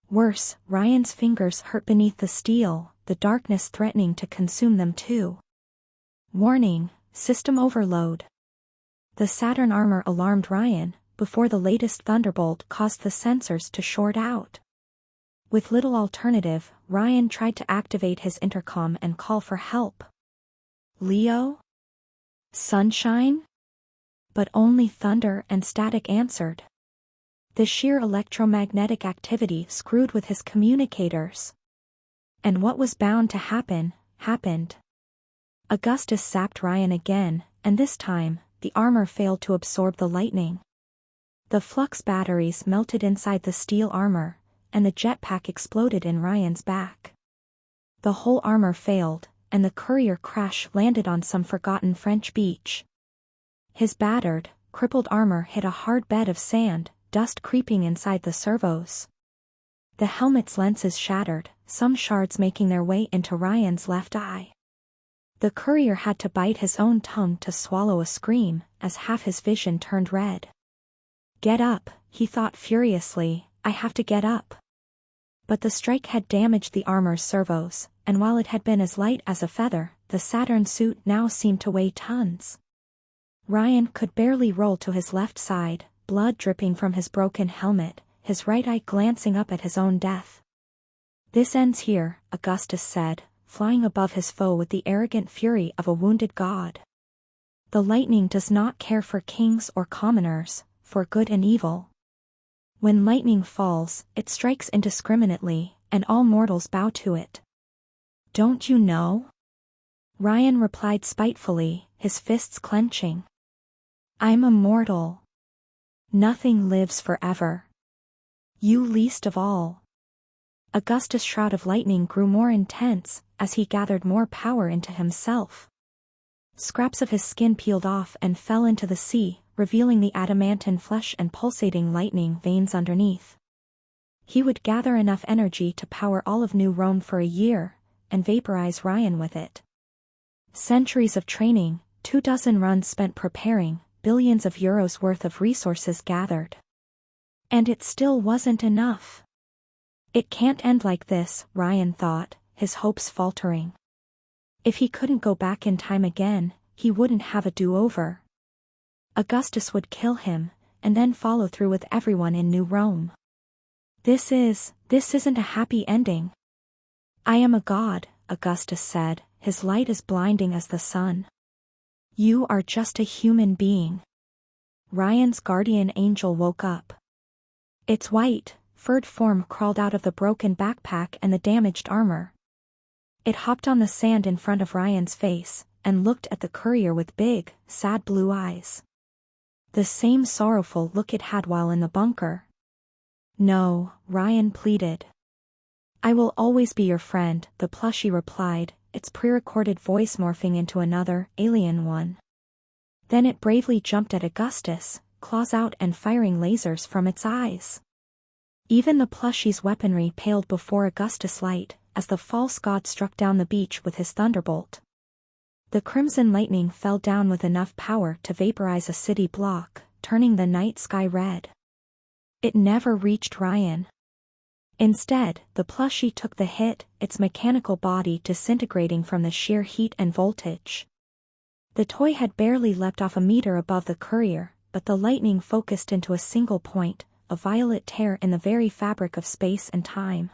Speaker 1: Worse, Ryan's fingers hurt beneath the steel, the darkness threatening to consume them too. Warning, system overload. The Saturn armor alarmed Ryan, before the latest thunderbolt caused the sensors to short out. With little alternative, Ryan tried to activate his intercom and call for help. "Leo? Sunshine?" But only thunder and static answered. The sheer electromagnetic activity screwed with his communicators. And what was bound to happen, happened. Augustus zapped Ryan again, and this time, the armor failed to absorb the lightning. The flux batteries melted inside the steel armor, and the jetpack exploded in Ryan's back. The whole armor failed, and the courier crash landed on some forgotten French beach. His battered, crippled armor hit a hard bed of sand, dust creeping inside the servos. The helmet's lenses shattered, some shards making their way into Ryan's left eye. The courier had to bite his own tongue to swallow a scream, as half his vision turned red. Get up, he thought furiously, I have to get up. But the strike had damaged the armor's servos, and while it had been as light as a feather, the Saturn suit now seemed to weigh tons. Ryan could barely roll to his left side, blood dripping from his broken helmet, his right eye glancing up at his own death. This ends here, Augustus said, flying above his foe with the arrogant fury of a wounded god. The lightning does not care for kings or commoners, for good and evil. When lightning falls, it strikes indiscriminately, and all mortals bow to it. Don't you know? Ryan replied spitefully, his fists clenching. I'm immortal. Nothing lives forever. You least of all. Augustus' shroud of lightning grew more intense, as he gathered more power into himself. Scraps of his skin peeled off and fell into the sea, revealing the adamantine flesh and pulsating lightning veins underneath. He would gather enough energy to power all of New Rome for a year, and vaporize Ryan with it. Centuries of training, 24 runs spent preparing, billions of euros worth of resources gathered. And it still wasn't enough. It can't end like this, Ryan thought, his hopes faltering. If he couldn't go back in time again, he wouldn't have a do-over. Augustus would kill him, and then follow through with everyone in New Rome. This isn't a happy ending. I am a god, Augustus said, his light as blinding as the sun. You are just a human being. Ryan's guardian angel woke up. Its white, furred form crawled out of the broken backpack and the damaged armor. It hopped on the sand in front of Ryan's face, and looked at the courier with big, sad blue eyes. The same sorrowful look it had while in the bunker. No, Ryan pleaded. I will always be your friend, the plushie replied, its pre-recorded voice morphing into another, alien one. Then it bravely jumped at Augustus, claws out and firing lasers from its eyes. Even the plushie's weaponry paled before Augustus' light, as the false god struck down the beach with his thunderbolt. The crimson lightning fell down with enough power to vaporize a city block, turning the night sky red. It never reached Ryan. Instead, the plushie took the hit, its mechanical body disintegrating from the sheer heat and voltage. The toy had barely leapt off a meter above the courier, but the lightning focused into a single point, a violet tear in the very fabric of space and time.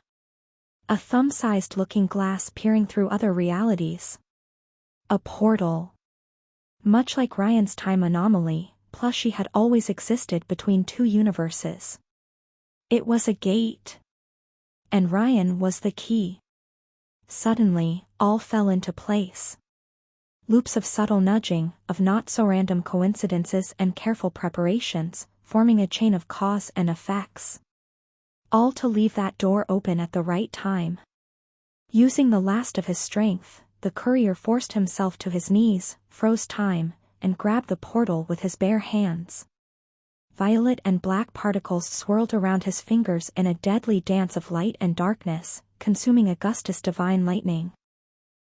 Speaker 1: A thumb-sized looking glass peering through other realities. A portal. Much like Ryan's time anomaly, plushie had always existed between two universes. It was a gate. And Ryan was the key. Suddenly, all fell into place. Loops of subtle nudging, of not-so-random coincidences and careful preparations, forming a chain of cause and effects. All to leave that door open at the right time. Using the last of his strength, the courier forced himself to his knees, froze time, and grabbed the portal with his bare hands. Violet and black particles swirled around his fingers in a deadly dance of light and darkness, consuming Augustus' divine lightning.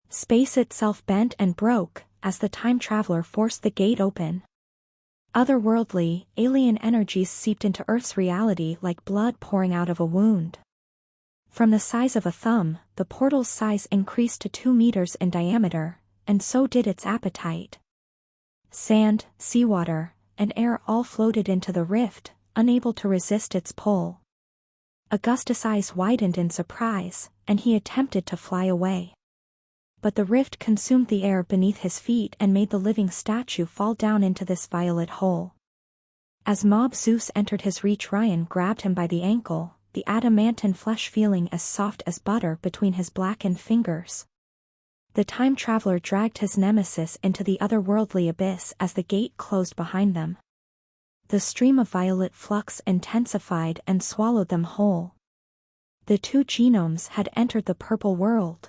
Speaker 1: Space itself bent and broke, as the time traveler forced the gate open. Otherworldly, alien energies seeped into Earth's reality like blood pouring out of a wound. From the size of a thumb, the portal's size increased to 2 meters in diameter, and so did its appetite. Sand, seawater, and air all floated into the rift, unable to resist its pull. Augustus' eyes widened in surprise, and he attempted to fly away. but the rift consumed the air beneath his feet and made the living statue fall down into this violet hole. As Mob Zeus entered his reach, Ryan grabbed him by the ankle, the adamantine flesh feeling as soft as butter between his blackened fingers. The time traveler dragged his nemesis into the otherworldly abyss as the gate closed behind them. The stream of violet flux intensified and swallowed them whole. The two genomes had entered the purple world.